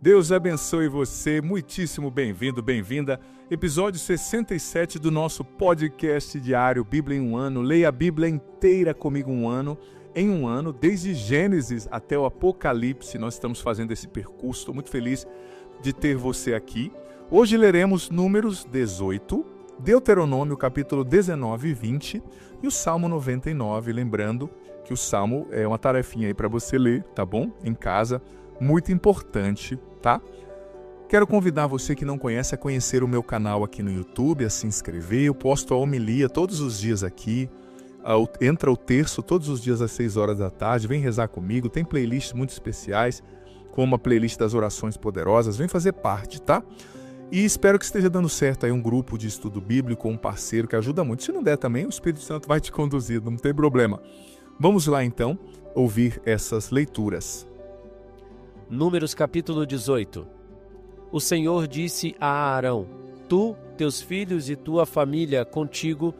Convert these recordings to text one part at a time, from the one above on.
Deus abençoe você, muitíssimo bem-vindo, bem-vinda. Episódio 67 do nosso podcast diário Bíblia em um Ano. Leia a Bíblia inteira comigo em um ano, desde Gênesis até o Apocalipse. Nós estamos fazendo esse percurso, estou muito feliz de ter você aqui. Hoje leremos Números 18, Deuteronômio capítulo 19 e 20 e o Salmo 99, lembrando que o Salmo é uma tarefinha aí para você ler, tá bom? Em casa, muito importante, tá? Quero convidar você que não conhece a conhecer o meu canal aqui no YouTube, a se inscrever. Eu posto a homilia todos os dias aqui, entra o terço todos os dias às 6 horas da tarde, vem rezar comigo, tem playlists muito especiais, como a playlist das orações poderosas, vem fazer parte, tá? E espero que esteja dando certo aí um grupo de estudo bíblico, um parceiro que ajuda muito. Se não der também, o Espírito Santo vai te conduzir, não tem problema. Vamos lá então, ouvir essas leituras. Números capítulo 18. O Senhor disse a Arão: Tu, teus filhos e tua família contigo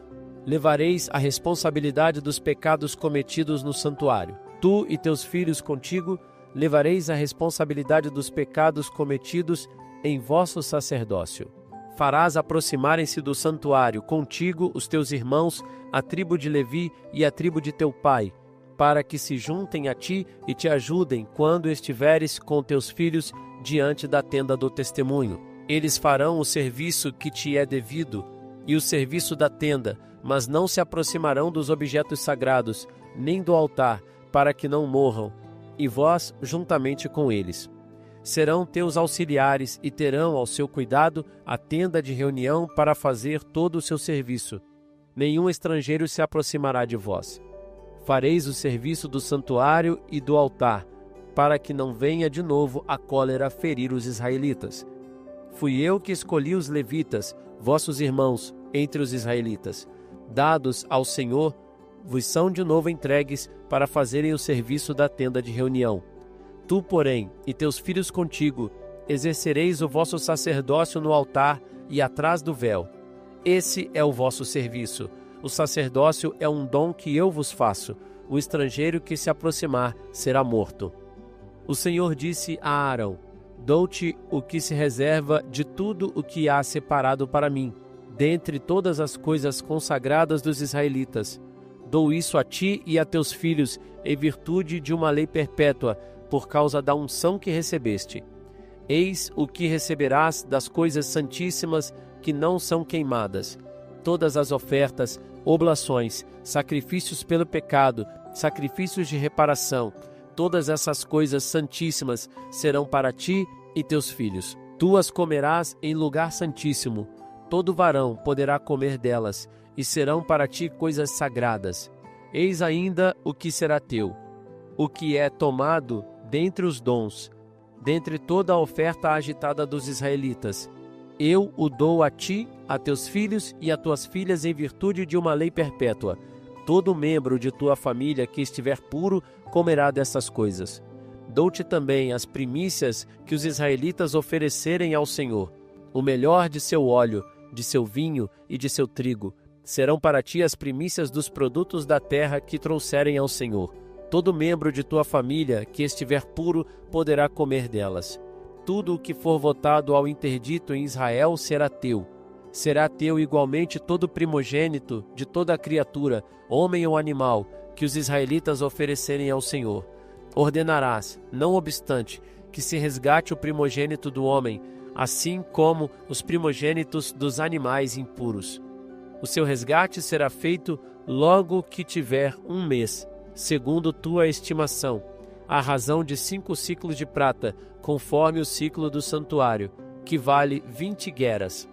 levareis a responsabilidade dos pecados cometidos no santuário. Tu e teus filhos contigo levareis a responsabilidade dos pecados cometidos em vosso sacerdócio. Farás aproximarem-se do santuário contigo os teus irmãos, a tribo de Levi e a tribo de teu pai, para que se juntem a ti e te ajudem quando estiveres com teus filhos diante da tenda do testemunho. Eles farão o serviço que te é devido e o serviço da tenda, mas não se aproximarão dos objetos sagrados, nem do altar, para que não morram, e vós juntamente com eles. Serão teus auxiliares e terão ao seu cuidado a tenda de reunião para fazer todo o seu serviço. Nenhum estrangeiro se aproximará de vós. Fareis o serviço do santuário e do altar, para que não venha de novo a cólera ferir os israelitas. Fui eu que escolhi os levitas, vossos irmãos, entre os israelitas. Dados ao Senhor, vos são de novo entregues para fazerem o serviço da tenda de reunião. Tu, porém, e teus filhos contigo, exercereis o vosso sacerdócio no altar e atrás do véu. Esse é o vosso serviço. O sacerdócio é um dom que eu vos faço. O estrangeiro que se aproximar será morto. O Senhor disse a Arão: Dou-te o que se reserva de tudo o que há separado para mim, dentre todas as coisas consagradas dos israelitas. Dou isso a ti e a teus filhos, em virtude de uma lei perpétua, por causa da unção que recebeste. Eis o que receberás das coisas santíssimas que não são queimadas. Todas as ofertas, oblações, sacrifícios pelo pecado, sacrifícios de reparação, todas essas coisas santíssimas serão para ti e teus filhos. Tu as comerás em lugar santíssimo. Todo varão poderá comer delas, e serão para ti coisas sagradas. Eis ainda o que será teu, o que é tomado dentre os dons, dentre toda a oferta agitada dos israelitas. Eu o dou a ti, a teus filhos e a tuas filhas em virtude de uma lei perpétua. Todo membro de tua família que estiver puro comerá dessas coisas. Dou-te também as primícias que os israelitas oferecerem ao Senhor. O melhor de seu óleo, de seu vinho e de seu trigo. Serão para ti as primícias dos produtos da terra que trouxerem ao Senhor. Todo membro de tua família que estiver puro poderá comer delas. Tudo o que for votado ao interdito em Israel será teu. Será teu igualmente todo primogênito de toda a criatura, homem ou animal, que os israelitas oferecerem ao Senhor. Ordenarás, não obstante, que se resgate o primogênito do homem, assim como os primogênitos dos animais impuros. O seu resgate será feito logo que tiver um mês, segundo tua estimação, à razão de 5 siclos de prata, conforme o ciclo do santuário, que vale 20 gueras.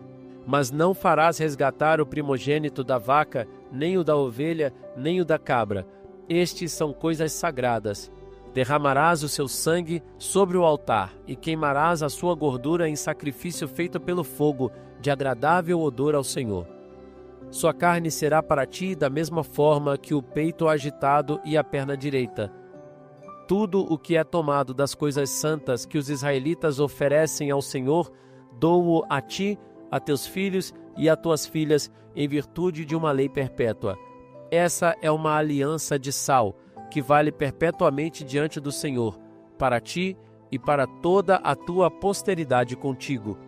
Mas não farás resgatar o primogênito da vaca, nem o da ovelha, nem o da cabra. Estes são coisas sagradas. Derramarás o seu sangue sobre o altar, e queimarás a sua gordura em sacrifício feito pelo fogo, de agradável odor ao Senhor. Sua carne será para ti da mesma forma que o peito agitado e a perna direita. Tudo o que é tomado das coisas santas que os israelitas oferecem ao Senhor, dou-o a ti, a teus filhos e a tuas filhas, em virtude de uma lei perpétua. Essa é uma aliança de sal, que vale perpetuamente diante do Senhor, para ti e para toda a tua posteridade contigo.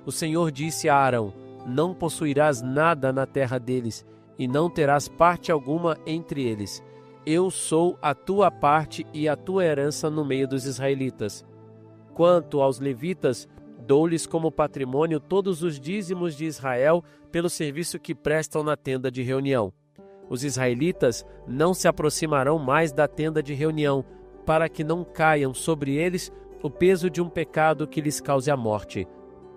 O Senhor disse a Arão: não possuirás nada na terra deles, e não terás parte alguma entre eles. Eu sou a tua parte e a tua herança no meio dos israelitas. Quanto aos levitas, dou-lhes como patrimônio todos os dízimos de Israel pelo serviço que prestam na tenda de reunião. Os israelitas não se aproximarão mais da tenda de reunião, para que não caiam sobre eles o peso de um pecado que lhes cause a morte.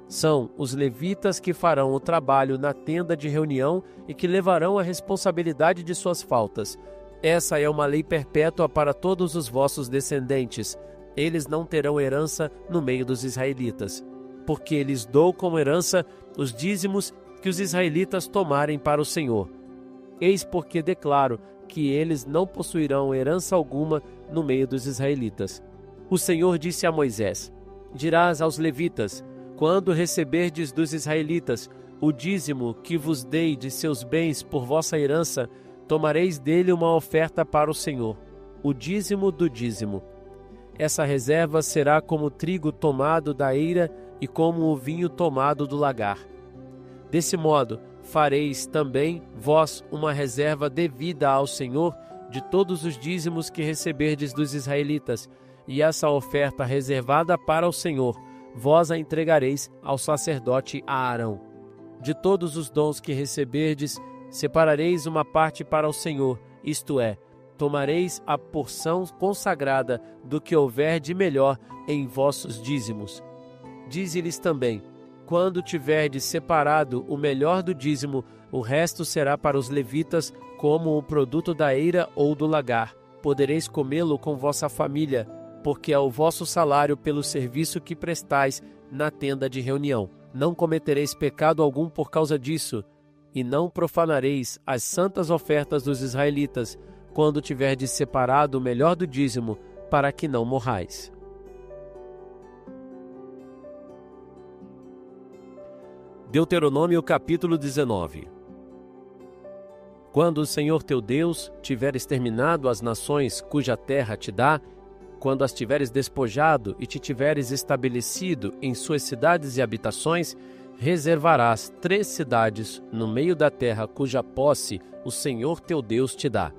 São os levitas que farão o trabalho na tenda de reunião e que levarão a responsabilidade de suas faltas. Essa é uma lei perpétua para todos os vossos descendentes. Eles não terão herança no meio dos israelitas, porque lhes dou como herança os dízimos que os israelitas tomarem para o Senhor. Eis porque declaro que eles não possuirão herança alguma no meio dos israelitas. O Senhor disse a Moisés: dirás aos levitas: quando receberdes dos israelitas o dízimo que vos dei de seus bens por vossa herança, tomareis dele uma oferta para o Senhor, o dízimo do dízimo. Essa reserva será como o trigo tomado da eira e como o vinho tomado do lagar. Desse modo, fareis também vós uma reserva devida ao Senhor de todos os dízimos que receberdes dos israelitas, e essa oferta reservada para o Senhor, vós a entregareis ao sacerdote Arão. De todos os dons que receberdes, separareis uma parte para o Senhor, isto é, tomareis a porção consagrada do que houver de melhor em vossos dízimos. Dize-lhes também: quando tiverdes separado o melhor do dízimo, o resto será para os levitas, como o produto da eira ou do lagar. Podereis comê-lo com vossa família, porque é o vosso salário pelo serviço que prestais na tenda de reunião. Não cometereis pecado algum por causa disso, e não profanareis as santas ofertas dos israelitas, quando tiverdes separado o melhor do dízimo, para que não morrais. Deuteronômio capítulo 19. Quando o Senhor teu Deus tiver exterminado as nações cuja terra te dá, quando as tiveres despojado e te tiveres estabelecido em suas cidades e habitações, reservarás 3 cidades no meio da terra cuja posse o Senhor teu Deus te dá.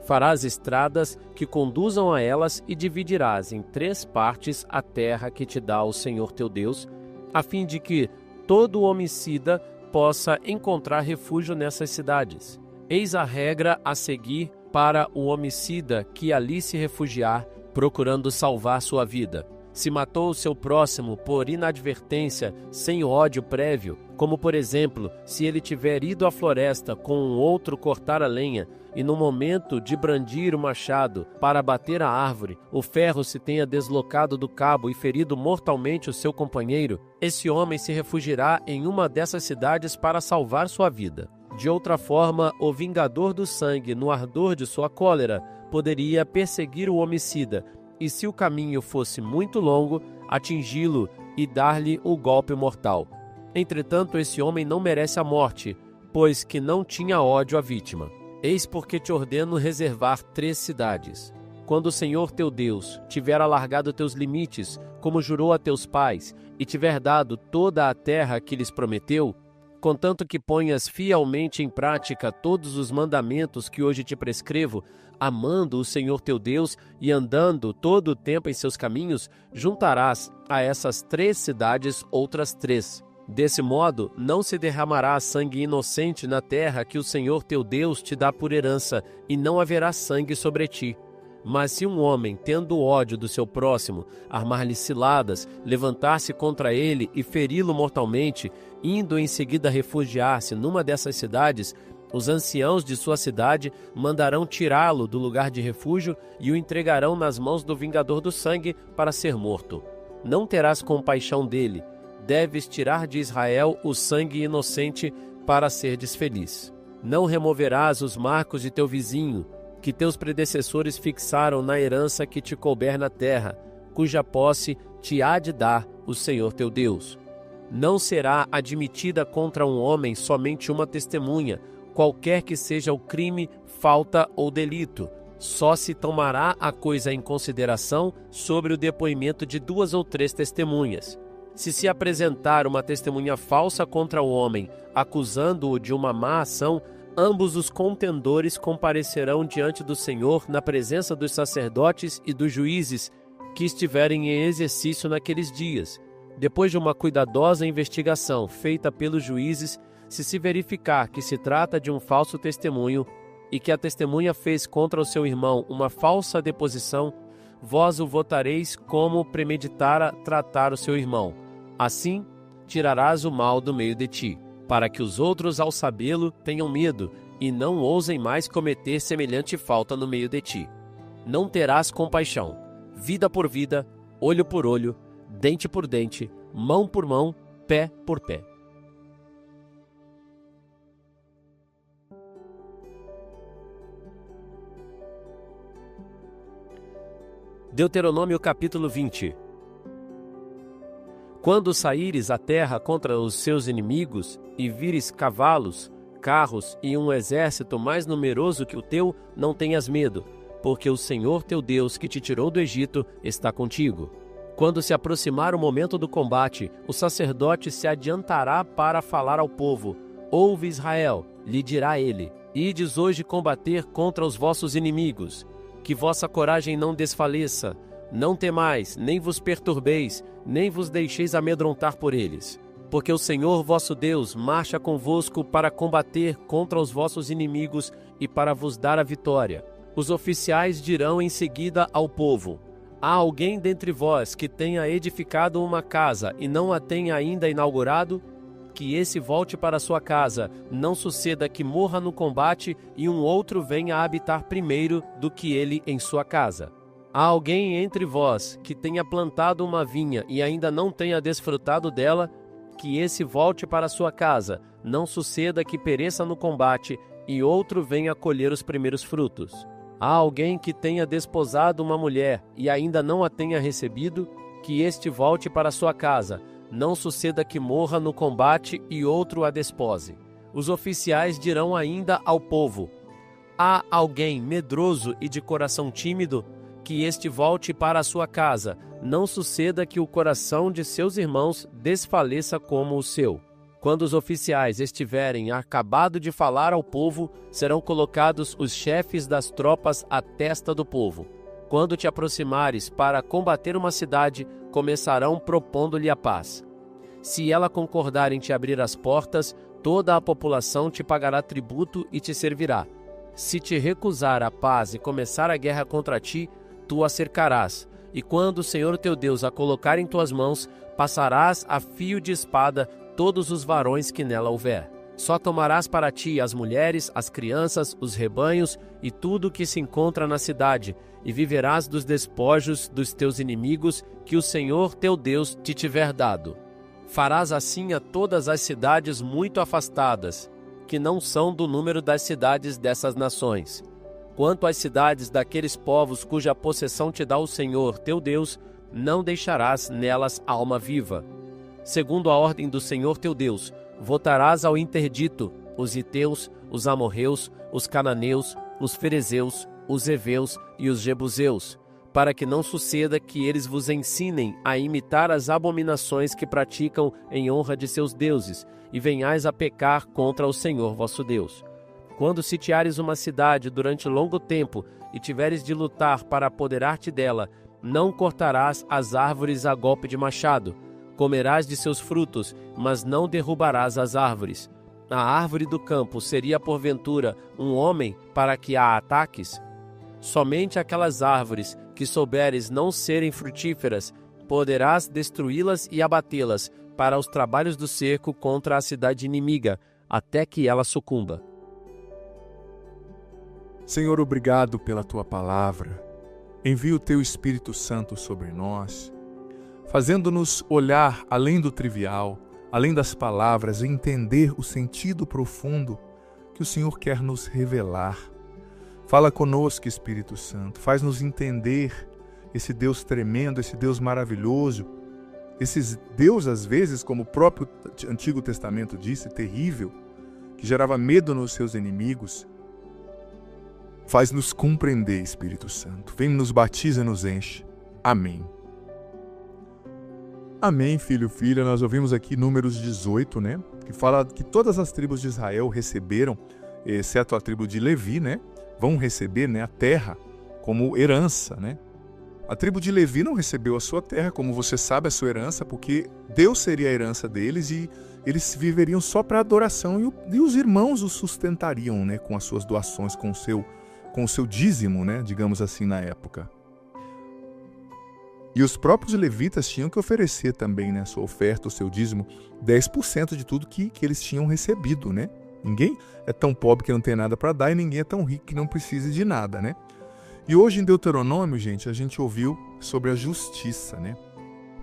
Farás estradas que conduzam a elas e dividirás em 3 partes a terra que te dá o Senhor teu Deus, a fim de que todo homicida possa encontrar refúgio nessas cidades. Eis a regra a seguir para o homicida que ali se refugiar, procurando salvar sua vida. Se matou o seu próximo por inadvertência, sem ódio prévio, como por exemplo, se ele tiver ido à floresta com um outro cortar a lenha, e no momento de brandir o machado para bater a árvore, o ferro se tenha deslocado do cabo e ferido mortalmente o seu companheiro, esse homem se refugiará em uma dessas cidades para salvar sua vida. De outra forma, o vingador do sangue, no ardor de sua cólera, poderia perseguir o homicida, e se o caminho fosse muito longo, atingi-lo e dar-lhe o golpe mortal. Entretanto, esse homem não merece a morte, pois que não tinha ódio à vítima. Eis porque te ordeno reservar 3 cidades. Quando o Senhor teu Deus tiver alargado teus limites, como jurou a teus pais, e tiver dado toda a terra que lhes prometeu, contanto que ponhas fielmente em prática todos os mandamentos que hoje te prescrevo, amando o Senhor teu Deus e andando todo o tempo em seus caminhos, juntarás a essas 3 cidades outras 3. Desse modo, não se derramará sangue inocente na terra que o Senhor teu Deus te dá por herança, e não haverá sangue sobre ti. Mas se um homem, tendo ódio do seu próximo, armar-lhe ciladas, levantar-se contra ele e feri-lo mortalmente, indo em seguida refugiar-se numa dessas cidades, os anciãos de sua cidade mandarão tirá-lo do lugar de refúgio e o entregarão nas mãos do vingador do sangue para ser morto. Não terás compaixão dele. Deves tirar de Israel o sangue inocente para serdes feliz. Não removerás os marcos de teu vizinho, que teus predecessores fixaram na herança que te couber na terra, cuja posse te há de dar o Senhor teu Deus. Não será admitida contra um homem somente uma testemunha, qualquer que seja o crime, falta ou delito. Só se tomará a coisa em consideração sobre o depoimento de 2 ou 3 testemunhas. Se apresentar uma testemunha falsa contra o homem, acusando-o de uma má ação, ambos os contendores comparecerão diante do Senhor na presença dos sacerdotes e dos juízes que estiverem em exercício naqueles dias. Depois de uma cuidadosa investigação feita pelos juízes, se verificar que se trata de um falso testemunho e que a testemunha fez contra o seu irmão uma falsa deposição, vós o votareis como premeditara tratar o seu irmão. Assim, tirarás o mal do meio de ti, para que os outros, ao sabê-lo, tenham medo e não ousem mais cometer semelhante falta no meio de ti. Não terás compaixão, vida por vida, olho por olho, dente por dente, mão por mão, pé por pé. Deuteronômio capítulo 20. Quando saíres à terra contra os seus inimigos e vires cavalos, carros e um exército mais numeroso que o teu, não tenhas medo, porque o Senhor teu Deus que te tirou do Egito está contigo. Quando se aproximar o momento do combate, o sacerdote se adiantará para falar ao povo. Ouve Israel, lhe dirá ele: ides hoje combater contra os vossos inimigos. Que vossa coragem não desfaleça, não temais, nem vos perturbeis, nem vos deixeis amedrontar por eles. Porque o Senhor vosso Deus marcha convosco para combater contra os vossos inimigos e para vos dar a vitória. Os oficiais dirão em seguida ao povo: há alguém dentre vós que tenha edificado uma casa e não a tenha ainda inaugurado? Que esse volte para sua casa, não suceda que morra no combate e um outro venha a habitar primeiro do que ele em sua casa. Há alguém entre vós que tenha plantado uma vinha e ainda não tenha desfrutado dela? Que esse volte para sua casa, não suceda que pereça no combate e outro venha colher os primeiros frutos. Há alguém que tenha desposado uma mulher e ainda não a tenha recebido? Que este volte para sua casa, não suceda que morra no combate e outro a despose. Os oficiais dirão ainda ao povo: há alguém medroso e de coração tímido? Que este volte para a sua casa, não suceda que o coração de seus irmãos desfaleça como o seu. Quando os oficiais estiverem acabado de falar ao povo, serão colocados os chefes das tropas à testa do povo. Quando te aproximares para combater uma cidade, começarão propondo-lhe a paz. Se ela concordar em te abrir as portas, toda a população te pagará tributo e te servirá. Se te recusar a paz e começar a guerra contra ti, tu a cercarás, e quando o Senhor teu Deus a colocar em tuas mãos, passarás a fio de espada todos os varões que nela houver. Só tomarás para ti as mulheres, as crianças, os rebanhos e tudo o que se encontra na cidade, e viverás dos despojos dos teus inimigos que o Senhor teu Deus te tiver dado. Farás assim a todas as cidades muito afastadas, que não são do número das cidades dessas nações. Quanto às cidades daqueles povos cuja possessão te dá o Senhor teu Deus, não deixarás nelas alma viva. Segundo a ordem do Senhor teu Deus, votarás ao interdito os heteus, os amorreus, os cananeus, os ferezeus, os heveus e os jebuseus, para que não suceda que eles vos ensinem a imitar as abominações que praticam em honra de seus deuses, e venhais a pecar contra o Senhor vosso Deus. Quando sitiares uma cidade durante longo tempo e tiveres de lutar para apoderar-te dela, não cortarás as árvores a golpe de machado. Comerás de seus frutos, mas não derrubarás as árvores. A árvore do campo seria porventura um homem para que a ataques? Somente aquelas árvores que souberes não serem frutíferas, poderás destruí-las e abatê-las para os trabalhos do cerco contra a cidade inimiga, até que ela sucumba. Senhor, obrigado pela Tua palavra. Envia o Teu Espírito Santo sobre nós, fazendo-nos olhar além do trivial, além das palavras, e entender o sentido profundo que o Senhor quer nos revelar. Fala conosco, Espírito Santo, faz-nos entender esse Deus tremendo, esse Deus maravilhoso, esse Deus, às vezes, como o próprio Antigo Testamento disse, terrível, que gerava medo nos seus inimigos. Faz-nos compreender, Espírito Santo. Vem, nos batiza e nos enche. Amém. Amém, filho, filha. Nós ouvimos aqui Números 18, né? Que fala que todas as tribos de Israel receberam, exceto a tribo de Levi, né? Vão receber, né, a terra como herança, né? A tribo de Levi não recebeu a sua terra, como você sabe, a sua herança, porque Deus seria a herança deles e eles viveriam só para adoração e os irmãos os sustentariam, né, com as suas doações, com o seu dízimo, né, digamos assim, na época. E os próprios levitas tinham que oferecer também, né, a sua oferta, o seu dízimo, 10% de tudo que eles tinham recebido, né? Ninguém é tão pobre que não tem nada para dar e ninguém é tão rico que não precise de nada, né? E hoje em Deuteronômio, gente, a gente ouviu sobre a justiça, né?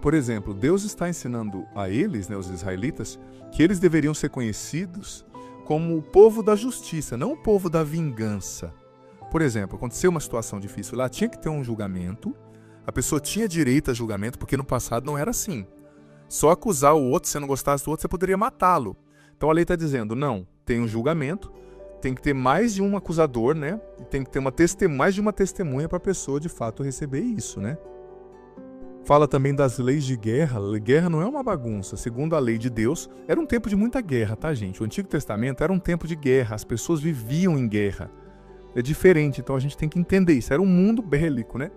Por exemplo, Deus está ensinando a eles, né, os israelitas, que eles deveriam ser conhecidos como o povo da justiça, não o povo da vingança. Por exemplo, aconteceu uma situação difícil lá, tinha que ter um julgamento, a pessoa tinha direito a julgamento, porque no passado não era assim. Só acusar o outro, se você não gostasse do outro, você poderia matá-lo. Então a lei está dizendo, não, tem um julgamento, tem que ter mais de um acusador, né? E tem que ter mais de uma testemunha para a pessoa de fato receber isso, né? Fala também das leis de guerra. Guerra não é uma bagunça. Segundo a lei de Deus, era um tempo de muita guerra, tá, gente? O Antigo Testamento era um tempo de guerra. As pessoas viviam em guerra. É diferente, então a gente tem que entender isso. Era um mundo bélico, né?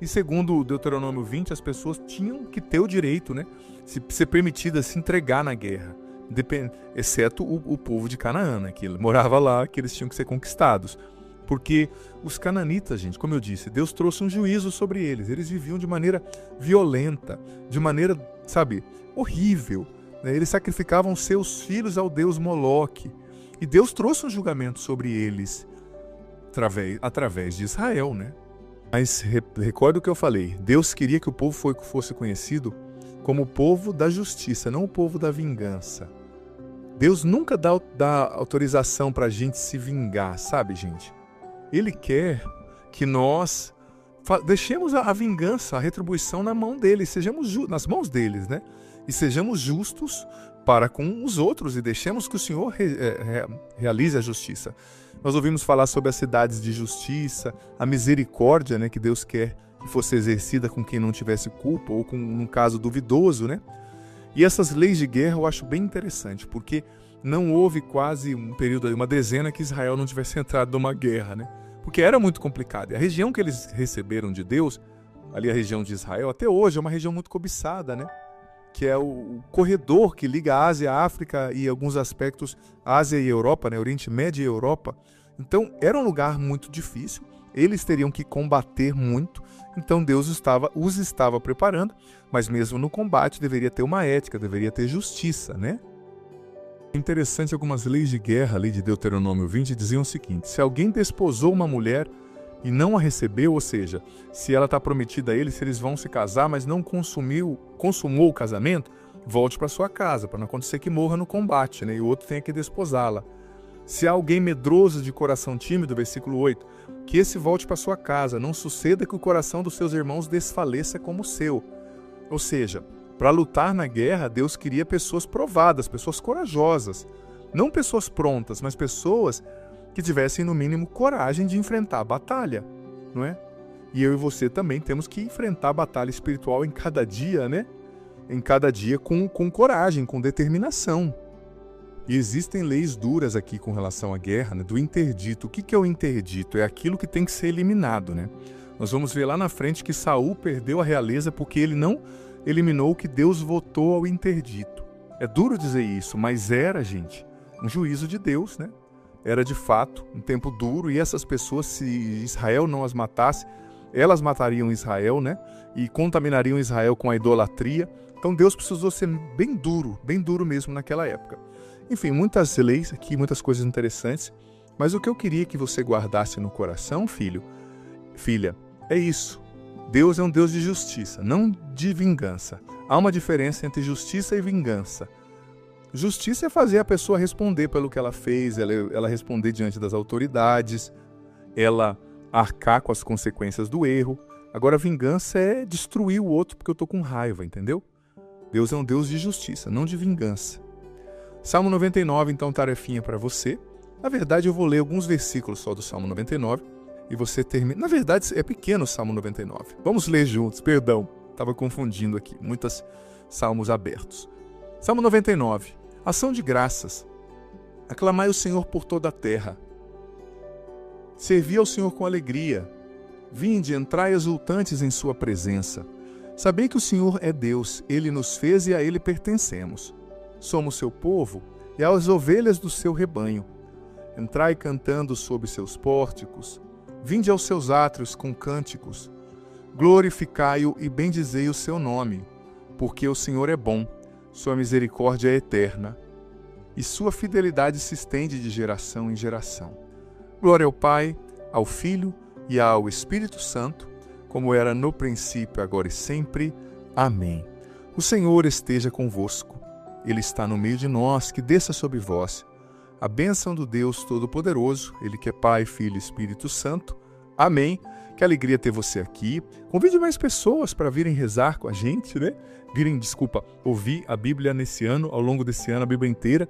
E segundo Deuteronômio 20, as pessoas tinham que ter o direito, né? Ser permitidas se entregar na guerra. Exceto o povo de Canaã, né, que morava lá, que eles tinham que ser conquistados. Porque os cananitas, gente, como eu disse, Deus trouxe um juízo sobre eles. Eles viviam de maneira violenta, de maneira, sabe, horrível, né? Eles sacrificavam seus filhos ao deus Moloque. E Deus trouxe um julgamento sobre eles através de Israel, né? Mas recorda o que eu falei. Deus queria que o povo fosse conhecido como o povo da justiça, não o povo da vingança. Deus nunca dá autorização para a gente se vingar, sabe, gente? Ele quer que nós deixemos a vingança, a retribuição na mão dele, sejamos nas mãos deles, né? E sejamos justos para com os outros e deixemos que o Senhor realize a justiça. Nós ouvimos falar sobre as cidades de justiça, a misericórdia, né, que Deus quer que fosse exercida com quem não tivesse culpa ou com um caso duvidoso, né? E essas leis de guerra eu acho bem interessante, porque não houve quase um período, uma dezena que Israel não tivesse entrado numa guerra, né? Porque era muito complicado. E a região que eles receberam de Deus, ali a região de Israel, até hoje é uma região muito cobiçada, né? Que é o corredor que liga a Ásia, a África e alguns aspectos Ásia e Europa, né? Oriente Médio e Europa. Então era um lugar muito difícil, eles teriam que combater muito, então Deus os estava preparando, mas mesmo no combate deveria ter uma ética, deveria ter justiça, né? Interessante, algumas leis de guerra, a lei de Deuteronômio 20, diziam o seguinte: se alguém desposou uma mulher e não a recebeu, ou seja, se ela está prometida a ele, se eles vão se casar, mas não consumou o casamento, volte para sua casa, para não acontecer que morra no combate, né? E o outro tenha que desposá-la. Se há alguém medroso de coração tímido, versículo 8, que esse volte para sua casa, não suceda que o coração dos seus irmãos desfaleça como o seu. Ou seja, para lutar na guerra, Deus queria pessoas provadas, pessoas corajosas. Não pessoas prontas, mas pessoas que tivessem, no mínimo, coragem de enfrentar a batalha, não é? E eu e você também temos que enfrentar a batalha espiritual em cada dia, né? Em cada dia com coragem, com determinação. E existem leis duras aqui com relação à guerra, né? Do interdito. O que é o interdito? É aquilo que tem que ser eliminado, né? Nós vamos ver lá na frente que Saul perdeu a realeza porque ele não eliminou o que Deus votou ao interdito. É duro dizer isso, mas era, gente, um juízo de Deus, né? Era de fato um tempo duro e essas pessoas, se Israel não as matasse, elas matariam Israel, né? E contaminariam Israel com a idolatria. Então Deus precisou ser bem duro mesmo naquela época. Enfim, muitas leis aqui, muitas coisas interessantes, mas o que eu queria que você guardasse no coração, filha, é isso. Deus é um Deus de justiça, não de vingança. Há uma diferença entre justiça e vingança. Justiça é fazer a pessoa responder pelo que ela fez, ela responder diante das autoridades, ela arcar com as consequências do erro. Agora, vingança é destruir o outro porque eu estou com raiva, entendeu? Deus é um Deus de justiça, não de vingança. Salmo 99, então, tarefinha para você. Na verdade, eu vou ler alguns versículos só do Salmo 99 e você termina... Na verdade, é pequeno o Salmo 99. Vamos ler juntos, perdão. Estava confundindo aqui, muitos salmos abertos. Salmo 99. Ação de graças. Aclamai o Senhor por toda a terra. Servi ao Senhor com alegria. Vinde, entrai exultantes em sua presença. Sabei que o Senhor é Deus, Ele nos fez e a Ele pertencemos. Somos seu povo e as ovelhas do seu rebanho. Entrai cantando sob seus pórticos. Vinde aos seus átrios com cânticos. Glorificai-o e bendizei o seu nome, porque o Senhor é bom, sua misericórdia é eterna, e sua fidelidade se estende de geração em geração. Glória ao Pai, ao Filho e ao Espírito Santo, como era no princípio, agora e sempre. Amém. O Senhor esteja convosco. Ele está no meio de nós, que desça sobre vós a bênção do Deus Todo-Poderoso, Ele que é Pai, Filho e Espírito Santo. Amém. Que alegria ter você aqui. Convide mais pessoas para virem rezar com a gente, né? Ouvir a Bíblia nesse ano, ao longo desse ano, a Bíblia inteira.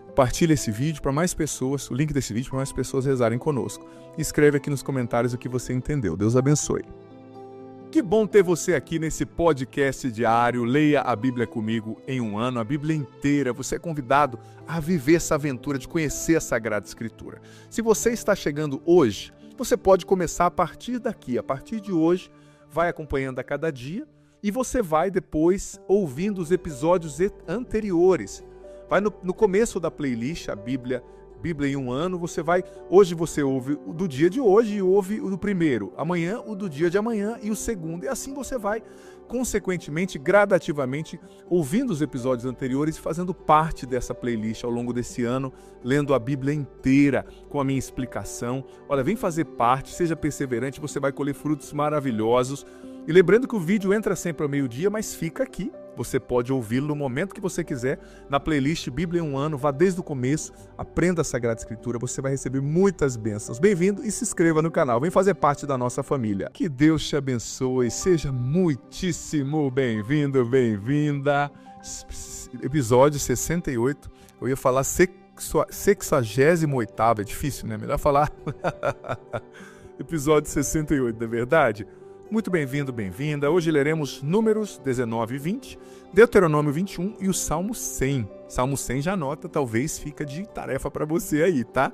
Compartilhe esse vídeo para mais pessoas, o link desse vídeo para mais pessoas rezarem conosco. Escreve aqui nos comentários o que você entendeu. Deus abençoe. Que bom ter você aqui nesse podcast diário. Leia a Bíblia comigo em um ano, a Bíblia inteira. Você é convidado a viver essa aventura de conhecer a Sagrada Escritura. Se você está chegando hoje, você pode começar a partir daqui, a partir de hoje, vai acompanhando a cada dia e você vai depois ouvindo os episódios anteriores. Vai no começo da playlist, a Bíblia em um ano, hoje você ouve o do dia de hoje e ouve o do primeiro, amanhã o do dia de amanhã e o segundo, e assim você vai, consequentemente, gradativamente, ouvindo os episódios anteriores e fazendo parte dessa playlist ao longo desse ano, lendo a Bíblia inteira com a minha explicação. Olha, vem fazer parte, seja perseverante, você vai colher frutos maravilhosos. E lembrando que o vídeo entra sempre ao meio-dia, mas fica aqui. Você pode ouvi-lo no momento que você quiser, na playlist Bíblia em um ano, vá desde o começo, aprenda a Sagrada Escritura, você vai receber muitas bênçãos. Bem-vindo e se inscreva no canal, vem fazer parte da nossa família. Que Deus te abençoe, seja muitíssimo bem-vindo, bem-vinda. Episódio 68, eu ia falar 68º, é difícil, né? Melhor falar episódio 68, não é verdade? Muito bem-vindo, bem-vinda. Hoje leremos Números 19 e 20, Deuteronômio 21 e o Salmo 100. Salmo 100 já anota, talvez fica de tarefa para você aí, tá?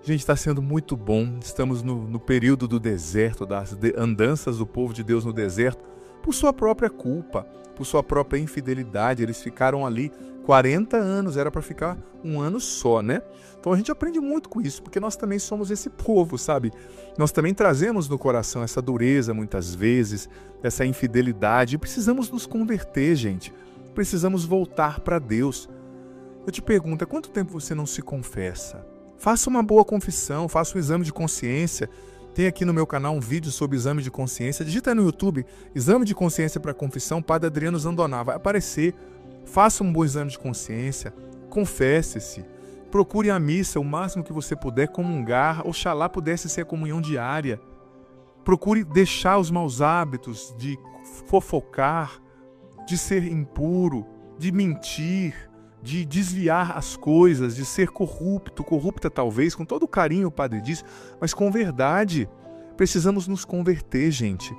Gente, está sendo muito bom. Estamos no período do deserto, das andanças do povo de Deus no deserto, por sua própria culpa, por sua própria infidelidade. Eles ficaram ali 40 anos, era para ficar um ano só, né? Então a gente aprende muito com isso, porque nós também somos esse povo, sabe? Nós também trazemos no coração essa dureza, muitas vezes, essa infidelidade, e precisamos nos converter, gente. Precisamos voltar para Deus. Eu te pergunto, há quanto tempo você não se confessa? Faça uma boa confissão, faça um exame de consciência. Tem aqui no meu canal um vídeo sobre exame de consciência. Digita aí no YouTube, exame de consciência para confissão, Padre Adriano Zandoná. Vai aparecer. Faça um bom exame de consciência, confesse-se, procure a missa o máximo que você puder, comungar, oxalá pudesse ser a comunhão diária. Procure deixar os maus hábitos de fofocar, de ser impuro, de mentir, de desviar as coisas, de ser corrupta talvez, com todo o carinho o Padre diz, mas com verdade. Precisamos nos converter, gente,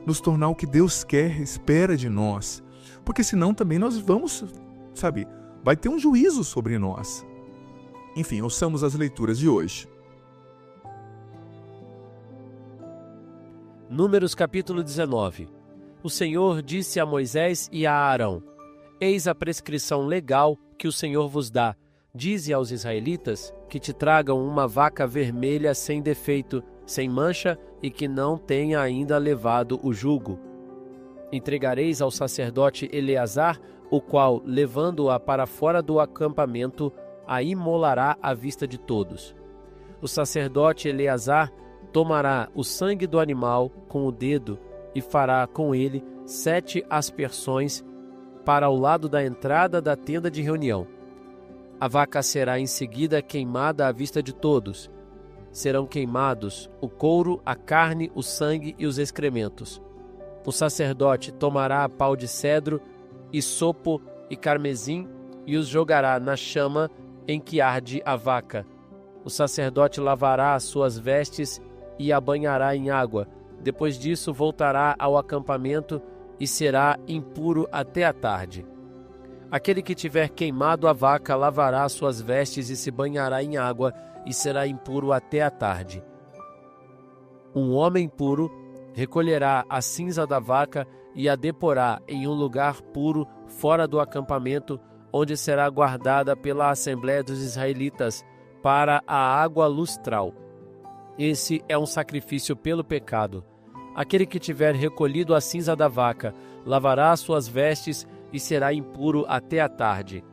nos tornar o que Deus quer, espera de nós. Porque senão também nós vamos, sabe, vai ter um juízo sobre nós. Enfim, ouçamos as leituras de hoje. Números capítulo 19. O Senhor disse a Moisés e a Arão: Eis a prescrição legal que o Senhor vos dá. Dize aos israelitas que te tragam uma vaca vermelha sem defeito, sem mancha e que não tenha ainda levado o jugo. Entregareis ao sacerdote Eleazar, o qual, levando-a para fora do acampamento, a imolará à vista de todos. O sacerdote Eleazar tomará o sangue do animal com o dedo e fará com ele 7 aspersões para o lado da entrada da tenda de reunião. A vaca será em seguida queimada à vista de todos. Serão queimados o couro, a carne, o sangue e os excrementos. O sacerdote tomará pau de cedro, hisopo e carmesim e os jogará na chama em que arde a vaca. O sacerdote lavará as suas vestes e a banhará em água. Depois disso voltará ao acampamento e será impuro até a tarde. Aquele que tiver queimado a vaca lavará suas vestes e se banhará em água e será impuro até a tarde. Um homem puro recolherá a cinza da vaca e a deporá em um lugar puro fora do acampamento, onde será guardada pela Assembleia dos Israelitas para a água lustral. Esse é um sacrifício pelo pecado. Aquele que tiver recolhido a cinza da vaca lavará suas vestes e será impuro até a tarde.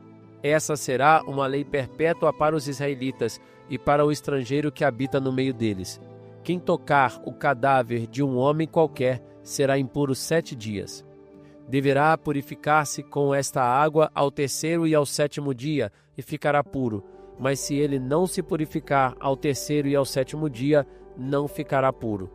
Essa será uma lei perpétua para os israelitas e para o estrangeiro que habita no meio deles. Quem tocar o cadáver de um homem qualquer será impuro 7 dias. Deverá purificar-se com esta água ao 3º e ao 7º dia e ficará puro. Mas se ele não se purificar ao 3º e ao 7º dia, não ficará puro.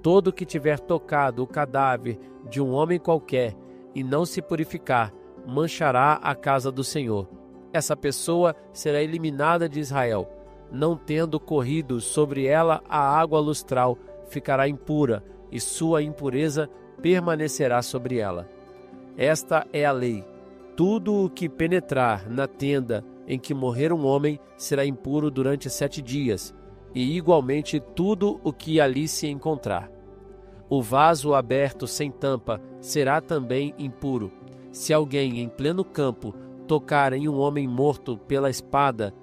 Todo que tiver tocado o cadáver de um homem qualquer e não se purificar, manchará a casa do Senhor. Essa pessoa será eliminada de Israel. Não tendo corrido sobre ela a água lustral, ficará impura, e sua impureza permanecerá sobre ela. Esta é a lei. Tudo o que penetrar na tenda em que morrer um homem será impuro durante 7 dias, e igualmente tudo o que ali se encontrar. O vaso aberto sem tampa será também impuro. Se alguém em pleno campo tocar em um homem morto pela espada,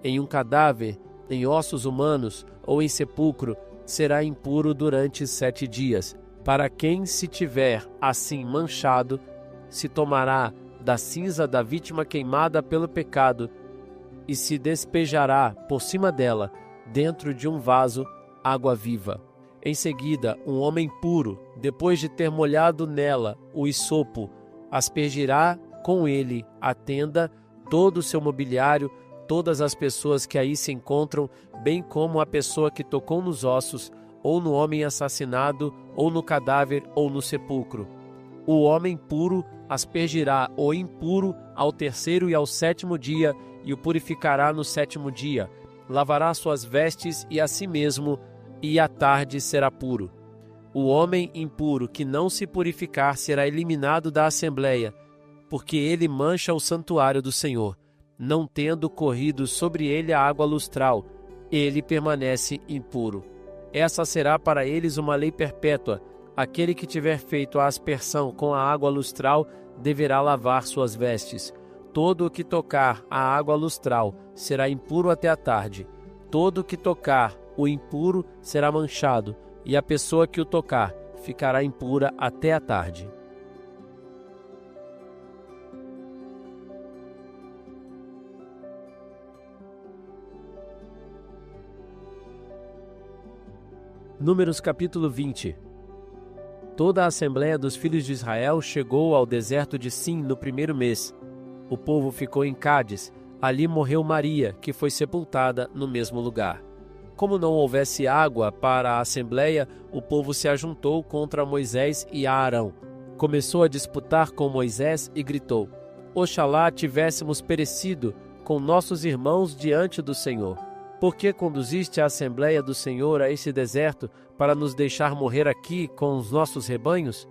em um cadáver, em ossos humanos ou em sepulcro, será impuro durante 7 dias. Para quem se tiver assim manchado, se tomará da cinza da vítima queimada pelo pecado e se despejará por cima dela, dentro de um vaso, água viva. Em seguida, um homem puro, depois de ter molhado nela o hisopo, aspergirá com ele a tenda, todo o seu mobiliário, todas as pessoas que aí se encontram, bem como a pessoa que tocou nos ossos, ou no homem assassinado, ou no cadáver, ou no sepulcro. O homem puro aspergirá o impuro ao 3º e ao 7º dia, e o purificará no 7º dia. Lavará suas vestes e a si mesmo, e à tarde será puro. O homem impuro que não se purificar será eliminado da assembleia, porque ele mancha o santuário do Senhor. Não tendo corrido sobre ele a água lustral, ele permanece impuro. Essa será para eles uma lei perpétua. Aquele que tiver feito a aspersão com a água lustral deverá lavar suas vestes. Todo o que tocar a água lustral será impuro até a tarde. Todo o que tocar o impuro será manchado, e a pessoa que o tocar ficará impura até a tarde. Números capítulo 20. Toda a assembleia dos filhos de Israel chegou ao deserto de Sim no 1º mês. O povo ficou em Cádiz. Ali morreu Maria, que foi sepultada no mesmo lugar. Como não houvesse água para a assembleia, o povo se ajuntou contra Moisés e Arão. Começou a disputar com Moisés e gritou: Oxalá tivéssemos perecido com nossos irmãos diante do Senhor. Por que conduziste a assembleia do Senhor a esse deserto para nos deixar morrer aqui com os nossos rebanhos?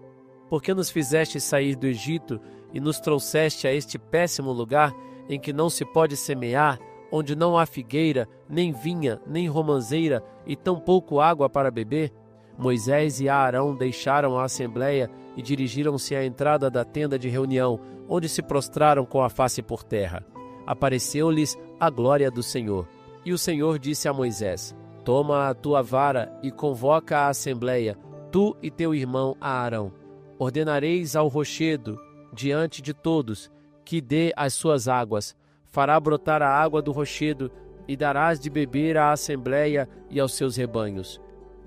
Por que nos fizeste sair do Egito e nos trouxeste a este péssimo lugar em que não se pode semear, onde não há figueira, nem vinha, nem romanceira e tampouco água para beber? Moisés e Arão deixaram a assembleia e dirigiram-se à entrada da tenda de reunião, onde se prostraram com a face por terra. Apareceu-lhes a glória do Senhor. E o Senhor disse a Moisés: Toma a tua vara e convoca a assembleia, tu e teu irmão Arão. Ordenareis ao rochedo, diante de todos, que dê as suas águas. Fará brotar a água do rochedo, e darás de beber à assembleia e aos seus rebanhos.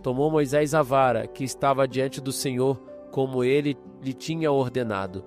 Tomou Moisés a vara, que estava diante do Senhor, como ele lhe tinha ordenado.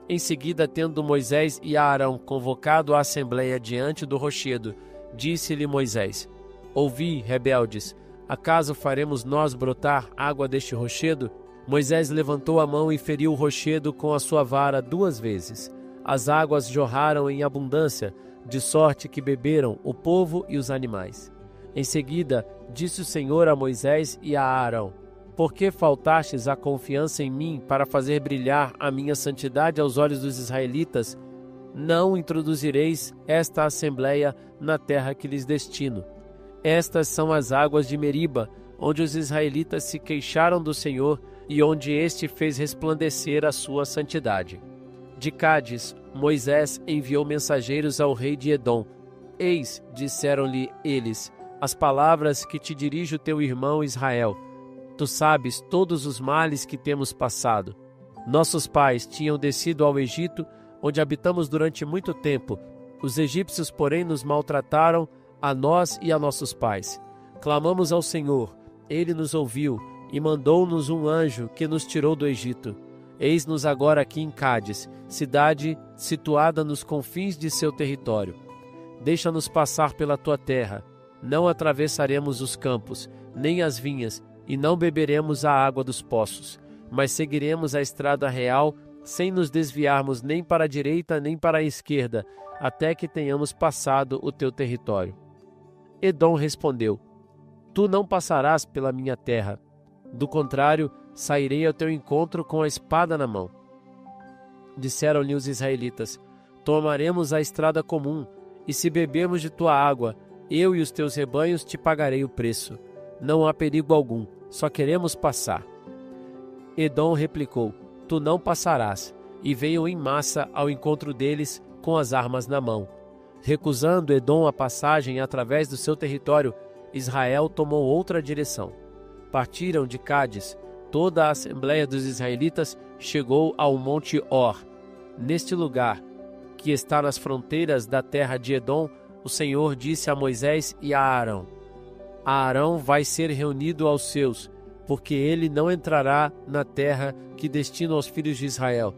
Em seguida, tendo Moisés e Arão convocado a assembleia diante do rochedo, disse-lhe Moisés: Ouvi, rebeldes, acaso faremos nós brotar água deste rochedo? Moisés levantou a mão e feriu o rochedo com a sua vara 2 vezes. As águas jorraram em abundância, de sorte que beberam o povo e os animais. Em seguida, disse o Senhor a Moisés e a Arão: Por que faltastes a confiança em mim para fazer brilhar a minha santidade aos olhos dos israelitas? Não introduzireis esta assembleia na terra que lhes destino. Estas são as águas de Meriba, onde os israelitas se queixaram do Senhor e onde este fez resplandecer a sua santidade. De Cádiz, Moisés enviou mensageiros ao rei de Edom. Eis, disseram-lhe eles, as palavras que te dirige o teu irmão Israel. Tu sabes todos os males que temos passado. Nossos pais tinham descido ao Egito, onde habitamos durante muito tempo. Os egípcios, porém, nos maltrataram, a nós e a nossos pais. Clamamos ao Senhor, ele nos ouviu e mandou-nos um anjo que nos tirou do Egito. Eis-nos agora aqui em Cádiz, cidade situada nos confins de seu território. Deixa-nos passar pela tua terra. Não atravessaremos os campos, nem as vinhas, e não beberemos a água dos poços, mas seguiremos a estrada real, sem nos desviarmos nem para a direita nem para a esquerda, até que tenhamos passado o teu território. Edom respondeu: Tu não passarás pela minha terra. Do contrário, sairei ao teu encontro com a espada na mão. Disseram-lhe os israelitas: Tomaremos a estrada comum, e se bebermos de tua água, eu e os teus rebanhos te pagarei o preço. Não há perigo algum, só queremos passar. Edom replicou: Tu não passarás, e veio em massa ao encontro deles com as armas na mão. Recusando Edom a passagem através do seu território, Israel tomou outra direção. Partiram de Cádiz. Toda a assembleia dos israelitas chegou ao monte Or. Neste lugar, que está nas fronteiras da terra de Edom, o Senhor disse a Moisés e a Arão: Arão vai ser reunido aos seus, porque ele não entrará na terra que destino aos filhos de Israel,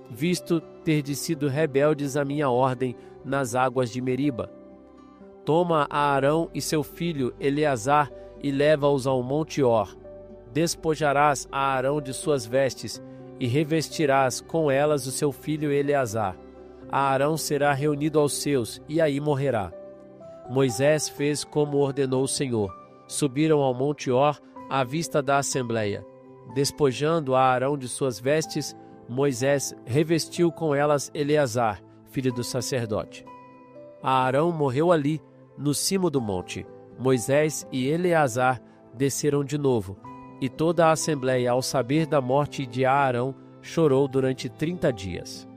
visto ter sido rebeldes à minha ordem nas águas de Meriba. Toma a Arão e seu filho Eleazar e leva-os ao monte Or. Despojarás a Arão de suas vestes e revestirás com elas o seu filho Eleazar. A Arão será reunido aos seus e aí morrerá. Moisés fez como ordenou o Senhor. Subiram ao monte Or à vista da assembleia. Despojando a Arão de suas vestes, Moisés revestiu com elas Eleazar, filho do sacerdote. Arão morreu ali, no cimo do monte. Moisés e Eleazar desceram de novo, e toda a assembleia, ao saber da morte de Arão, chorou durante 30 dias.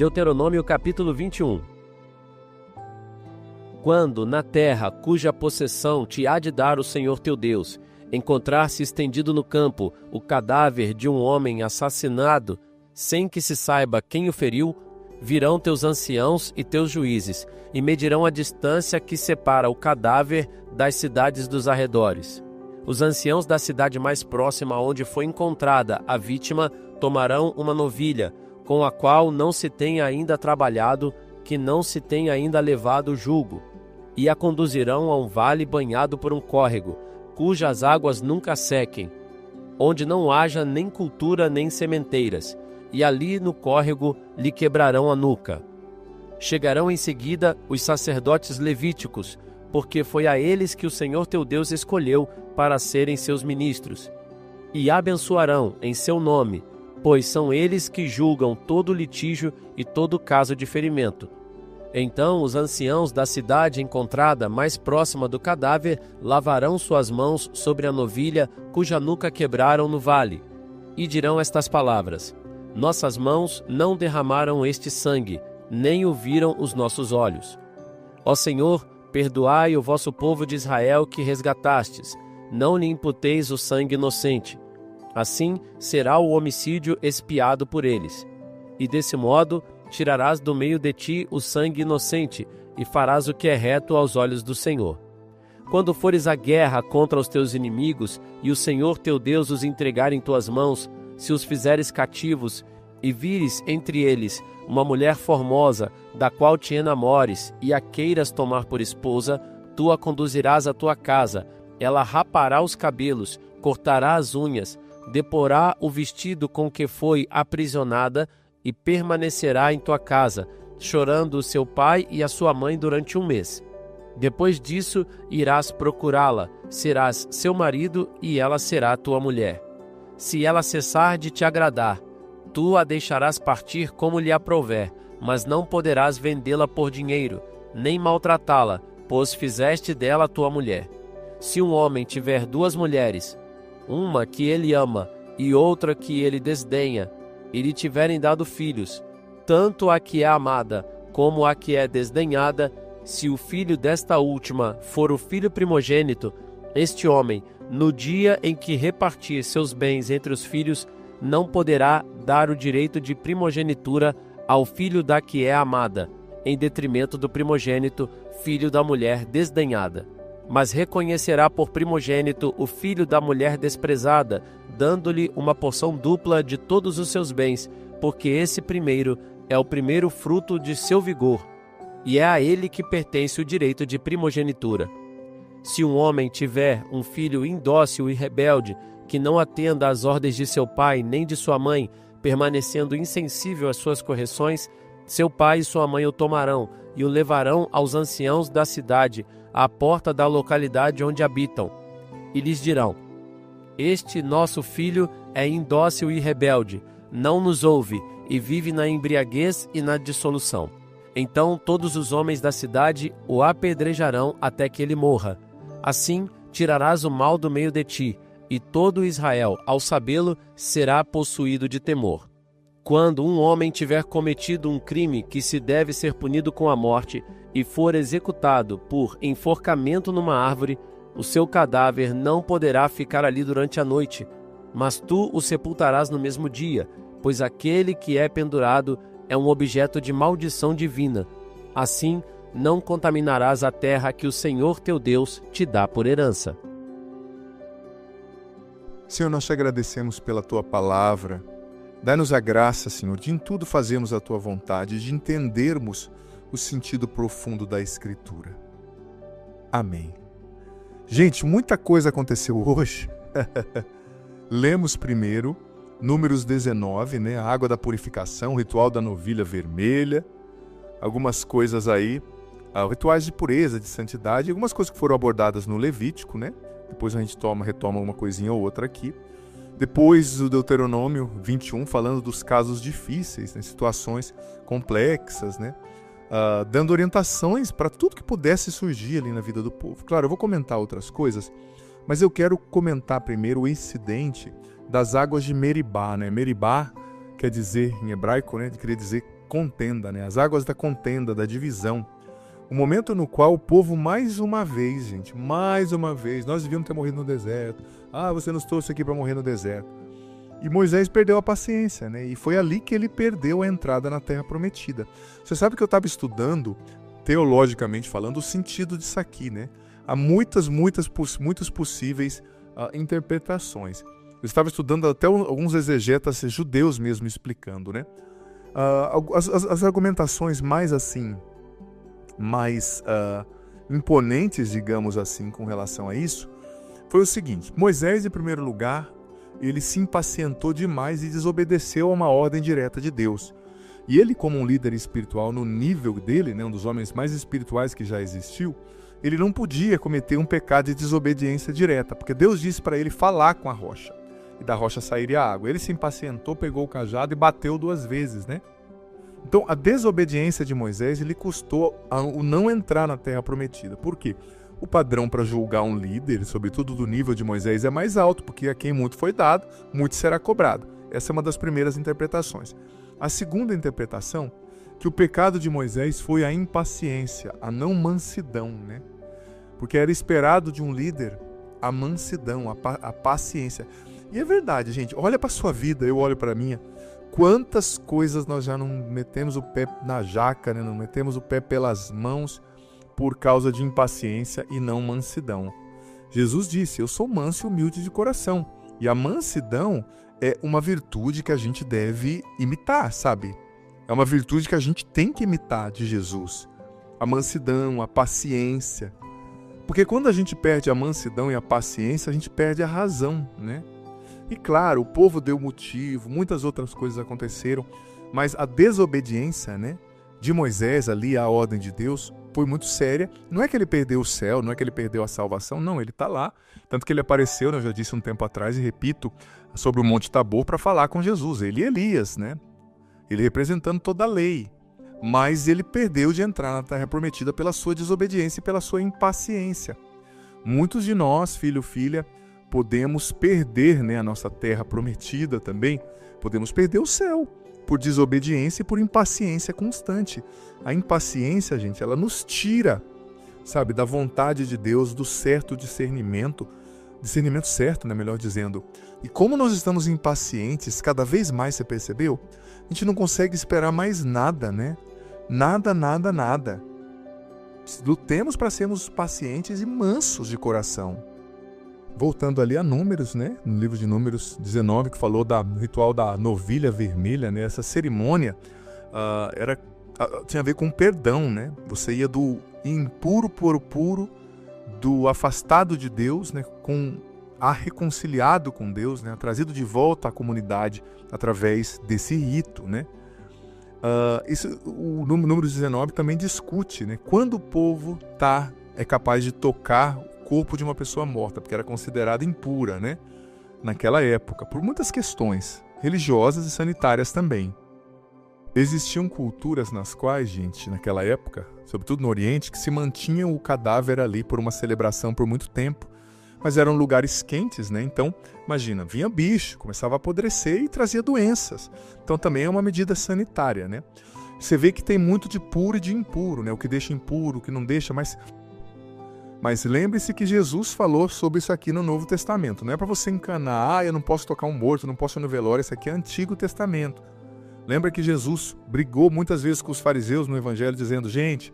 Deuteronômio capítulo 21. Quando na terra cuja possessão te há de dar o Senhor teu Deus, encontrar-se estendido no campo o cadáver de um homem assassinado, sem que se saiba quem o feriu, virão teus anciãos e teus juízes, e medirão a distância que separa o cadáver das cidades dos arredores. Os anciãos da cidade mais próxima onde foi encontrada a vítima tomarão uma novilha, com a qual não se tenha ainda trabalhado, que não se tenha ainda levado o jugo, e a conduzirão a um vale banhado por um córrego, cujas águas nunca sequem, onde não haja nem cultura nem sementeiras, e ali no córrego lhe quebrarão a nuca. Chegarão em seguida os sacerdotes levíticos, porque foi a eles que o Senhor teu Deus escolheu para serem seus ministros, e abençoarão em seu nome, pois são eles que julgam todo litígio e todo caso de ferimento. Então os anciãos da cidade encontrada mais próxima do cadáver lavarão suas mãos sobre a novilha cuja nuca quebraram no vale, e dirão estas palavras: nossas mãos não derramaram este sangue, nem o viram os nossos olhos. Ó Senhor, perdoai o vosso povo de Israel que resgatastes, não lhe imputeis o sangue inocente. Assim será o homicídio expiado por eles. E desse modo tirarás do meio de ti o sangue inocente, e farás o que é reto aos olhos do Senhor. Quando fores à guerra contra os teus inimigos, e o Senhor teu Deus os entregar em tuas mãos, se os fizeres cativos, e vires entre eles uma mulher formosa, da qual te enamores, e a queiras tomar por esposa, tu a conduzirás à tua casa, ela rapará os cabelos, cortará as unhas, deporá o vestido com que foi aprisionada, e permanecerá em tua casa, chorando o seu pai e a sua mãe durante 1 mês. Depois disso, irás procurá-la, serás seu marido e ela será tua mulher. Se ela cessar de te agradar, tu a deixarás partir como lhe aprouver, mas não poderás vendê-la por dinheiro, nem maltratá-la, pois fizeste dela tua mulher. Se um homem tiver 2 mulheres, uma que ele ama e outra que ele desdenha, e lhe tiverem dado filhos, tanto a que é amada como a que é desdenhada, se o filho desta última for o filho primogênito, este homem, no dia em que repartir seus bens entre os filhos, não poderá dar o direito de primogenitura ao filho da que é amada, em detrimento do primogênito, filho da mulher desdenhada. Mas reconhecerá por primogênito o filho da mulher desprezada, dando-lhe uma porção dupla de todos os seus bens, porque esse primeiro é o primeiro fruto de seu vigor, e é a ele que pertence o direito de primogenitura. Se um homem tiver um filho indócil e rebelde, que não atenda às ordens de seu pai nem de sua mãe, permanecendo insensível às suas correções, seu pai e sua mãe o tomarão e o levarão aos anciãos da cidade, à porta da localidade onde habitam, e lhes dirão: este nosso filho é indócil e rebelde, não nos ouve e vive na embriaguez e na dissolução. Então todos os homens da cidade o apedrejarão até que ele morra. Assim tirarás o mal do meio de ti, e todo Israel, ao sabê-lo, será possuído de temor. Quando um homem tiver cometido um crime que se deve ser punido com a morte, e for executado por enforcamento numa árvore, o seu cadáver não poderá ficar ali durante a noite, mas tu o sepultarás no mesmo dia, pois aquele que é pendurado é um objeto de maldição divina. Assim, não contaminarás a terra que o Senhor teu Deus te dá por herança. Senhor, nós te agradecemos pela tua palavra. Dá-nos a graça, Senhor, de em tudo fazermos a tua vontade, de entendermos o sentido profundo da Escritura. Amém. Gente, muita coisa aconteceu hoje. Lemos primeiro Números 19, né? A água da purificação, o ritual da novilha vermelha, algumas coisas aí, rituais de pureza, de santidade, algumas coisas que foram abordadas no Levítico, né? Depois a gente retoma uma coisinha ou outra aqui. Depois o Deuteronômio 21, falando dos casos difíceis, né? Situações complexas, né? Dando orientações para tudo que pudesse surgir ali na vida do povo. Claro, eu vou comentar outras coisas, mas eu quero comentar primeiro o incidente das águas de Meribá, né? Meribá quer dizer, em hebraico, né? Queria dizer contenda, né? As águas da contenda, da divisão. O momento no qual o povo, mais uma vez, nós devíamos ter morrido no deserto. Você nos trouxe aqui para morrer no deserto. E Moisés perdeu a paciência, né? E foi ali que ele perdeu a entrada na Terra Prometida. Você sabe que eu estava estudando, teologicamente falando, o sentido disso aqui, né? Há muitas possíveis interpretações. Eu estava estudando até alguns exegetas judeus mesmo explicando, né? As argumentações mais imponentes, digamos assim, com relação a isso, foi o seguinte: Moisés, em primeiro lugar, ele se impacientou demais e desobedeceu a uma ordem direta de Deus. E ele, como um líder espiritual no nível dele, né, um dos homens mais espirituais que já existiu, ele não podia cometer um pecado de desobediência direta, porque Deus disse para ele falar com a rocha, e da rocha sairia água. Ele se impacientou, pegou o cajado e bateu 2 vezes, né? Então, a desobediência de Moisés lhe custou o não entrar na Terra Prometida. Por quê? O padrão para julgar um líder, sobretudo do nível de Moisés, é mais alto, porque a quem muito foi dado, muito será cobrado. Essa é uma das primeiras interpretações. A segunda interpretação, que o pecado de Moisés foi a impaciência, a não mansidão, né? Porque era esperado de um líder a mansidão, a paciência. E é verdade, gente. Olha para a sua vida, eu olho para a minha. Quantas coisas nós já não metemos o pé na jaca, né? Não metemos o pé pelas mãos por causa de impaciência e não mansidão. Jesus disse: eu sou manso e humilde de coração. E a mansidão é uma virtude que a gente deve imitar, sabe? É uma virtude que a gente tem que imitar de Jesus. A mansidão, a paciência. Porque quando a gente perde a mansidão e a paciência, a gente perde a razão, né? E claro, o povo deu motivo, muitas outras coisas aconteceram, mas a desobediência, né, de Moisés ali à ordem de Deus foi muito séria. Não é que ele perdeu o céu, não é que ele perdeu a salvação, não, ele está lá. Tanto que ele apareceu, né, eu já disse um tempo atrás e repito, sobre o Monte Tabor para falar com Jesus. Ele e Elias, né? Ele representando toda a lei. Mas ele perdeu de entrar na Terra Prometida pela sua desobediência e pela sua impaciência. Muitos de nós, filho, filha, podemos perder, né, a nossa Terra Prometida também. Podemos perder o céu por desobediência e por impaciência constante. A impaciência, gente, ela nos tira, sabe, da vontade de Deus, do certo discernimento certo, né, melhor dizendo. E como nós estamos impacientes, cada vez mais, você percebeu? A gente não consegue esperar mais nada, né? Nada. Lutemos para sermos pacientes e mansos de coração. Voltando ali a Números, né? No livro de Números 19, que falou do ritual da novilha vermelha, né? Essa cerimônia tinha a ver com perdão, né? Você ia do impuro para o puro, do afastado de Deus, né? Reconciliado com Deus, né? Trazido de volta à comunidade através desse rito, né? O número 19 também discute, né? Quando o povo é capaz de tocar o corpo de uma pessoa morta, porque era considerada impura, né? Naquela época, por muitas questões religiosas e sanitárias também. Existiam culturas nas quais, gente, naquela época, sobretudo no Oriente, que se mantinha o cadáver ali por uma celebração por muito tempo, mas eram lugares quentes, né? Então, imagina, vinha bicho, começava a apodrecer e trazia doenças. Então também é uma medida sanitária, né? Você vê que tem muito de puro e de impuro, né? O que deixa impuro, o que não deixa, mas lembre-se que Jesus falou sobre isso aqui no Novo Testamento. Não é para você encanar, eu não posso tocar um morto, não posso ir no velório, isso aqui é Antigo Testamento. Lembra que Jesus brigou muitas vezes com os fariseus no Evangelho, dizendo: gente,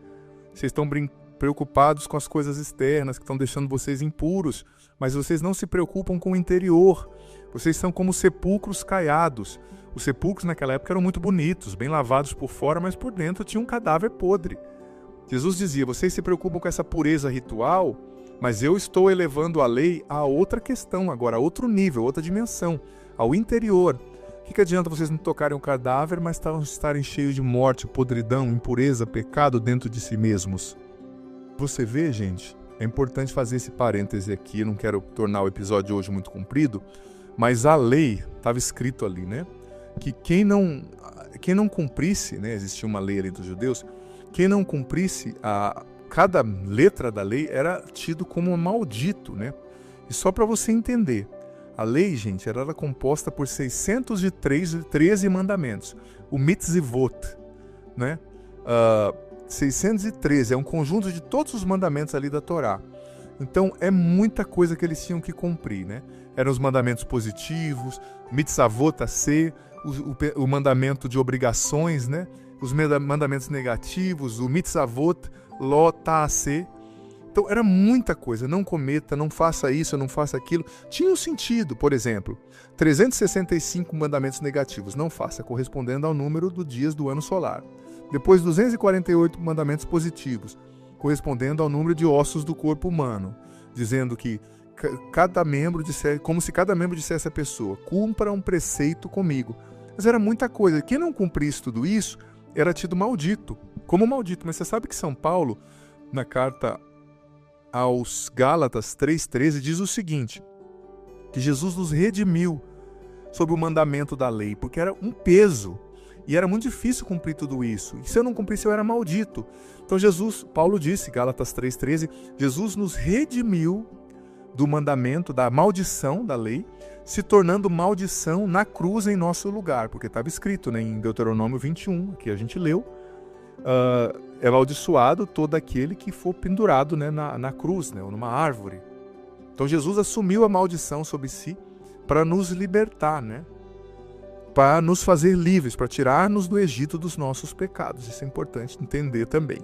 vocês estão preocupados com as coisas externas que estão deixando vocês impuros, mas vocês não se preocupam com o interior. Vocês são como sepulcros caiados. Os sepulcros naquela época eram muito bonitos, bem lavados por fora, mas por dentro tinha um cadáver podre. Jesus dizia: vocês se preocupam com essa pureza ritual, mas eu estou elevando a lei a outra questão, agora a outro nível, outra dimensão, ao interior. O que adianta vocês não tocarem o cadáver, mas estarem cheios de morte, podridão, impureza, pecado dentro de si mesmos? Você vê, gente, é importante fazer esse parêntese aqui, eu não quero tornar o episódio de hoje muito comprido, mas a lei, estava escrito ali, né? Que quem não cumprisse, né? Existia uma lei ali dos judeus, quem não cumprisse cada letra da lei era tido como maldito, né? E só para você entender, a lei, gente, era composta por 613 mandamentos. O mitzvot. né? 613, é um conjunto de todos os mandamentos ali da Torá. Então, é muita coisa que eles tinham que cumprir, né? Eram os mandamentos positivos, mitzavot aseh, o mandamento de obrigações, né? Os mandamentos negativos, o mitzavot lo ta'aseh. Então, era muita coisa. Não cometa, não faça isso, não faça aquilo. Tinha um sentido, por exemplo, 365 mandamentos negativos. Não faça, correspondendo ao número dos dias do ano solar. Depois, 248 mandamentos positivos, correspondendo ao número de ossos do corpo humano, dizendo que cada membro dissesse, como se cada membro dissesse à pessoa, cumpra um preceito comigo. Mas era muita coisa. Quem não cumprisse tudo isso era tido maldito, como maldito. Mas você sabe que São Paulo, na carta aos Gálatas 3,13, diz o seguinte, que Jesus nos redimiu sob o mandamento da lei, porque era um peso. E era muito difícil cumprir tudo isso. E se eu não cumprisse, eu era maldito. Então Paulo disse, Gálatas 3,13, Jesus nos redimiu do mandamento, da maldição da lei, se tornando maldição na cruz em nosso lugar. Porque estava escrito, né, em Deuteronômio 21, que a gente leu, é amaldiçoado todo aquele que for pendurado, né, na cruz, né, ou numa árvore. Então Jesus assumiu a maldição sobre si para nos libertar, né? Para nos fazer livres, para tirar-nos do Egito dos nossos pecados. Isso é importante entender também.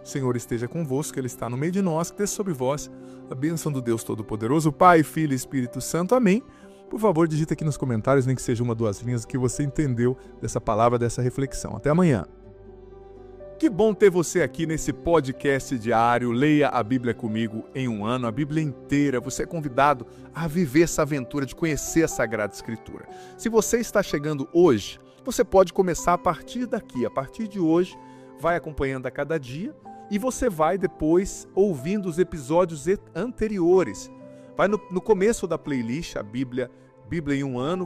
O Senhor esteja convosco, Ele está no meio de nós, que desça sobre vós a bênção do Deus Todo-Poderoso, Pai, Filho e Espírito Santo. Amém. Por favor, digita aqui nos comentários, nem que seja uma, duas linhas, o que você entendeu dessa palavra, dessa reflexão. Até amanhã. Que bom ter você aqui nesse podcast diário. Leia a Bíblia comigo em um ano, a Bíblia inteira. Você é convidado a viver essa aventura de conhecer a Sagrada Escritura. Se você está chegando hoje, você pode começar a partir daqui. A partir de hoje, vai acompanhando a cada dia e você vai depois ouvindo os episódios anteriores. Vai no começo da playlist, a Bíblia em um ano,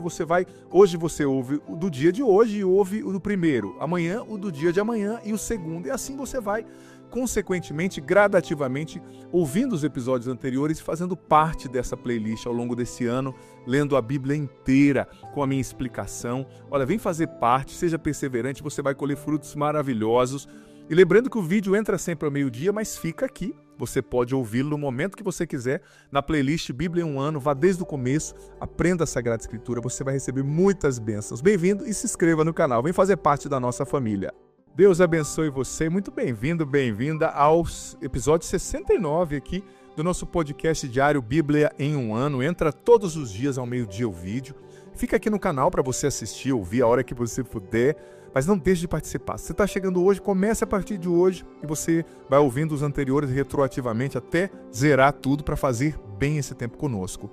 hoje você ouve o do dia de hoje e ouve o do primeiro, amanhã o do dia de amanhã e o segundo, e assim você vai, consequentemente, gradativamente, ouvindo os episódios anteriores e fazendo parte dessa playlist ao longo desse ano, lendo a Bíblia inteira com a minha explicação. Olha, vem fazer parte, seja perseverante, você vai colher frutos maravilhosos. E lembrando que o vídeo entra sempre ao meio-dia, mas fica aqui. Você pode ouvi-lo no momento que você quiser, na playlist Bíblia em um ano, vá desde o começo, aprenda a Sagrada Escritura, você vai receber muitas bênçãos. Bem-vindo e se inscreva no canal, vem fazer parte da nossa família. Deus abençoe você, muito bem-vindo, bem-vinda aos episódios 69 aqui do nosso podcast diário Bíblia em um ano. Entra todos os dias ao meio-dia o vídeo, fica aqui no canal para você assistir, ouvir a hora que você puder. Mas não deixe de participar. Se você está chegando hoje, comece a partir de hoje e você vai ouvindo os anteriores retroativamente até zerar tudo para fazer bem esse tempo conosco.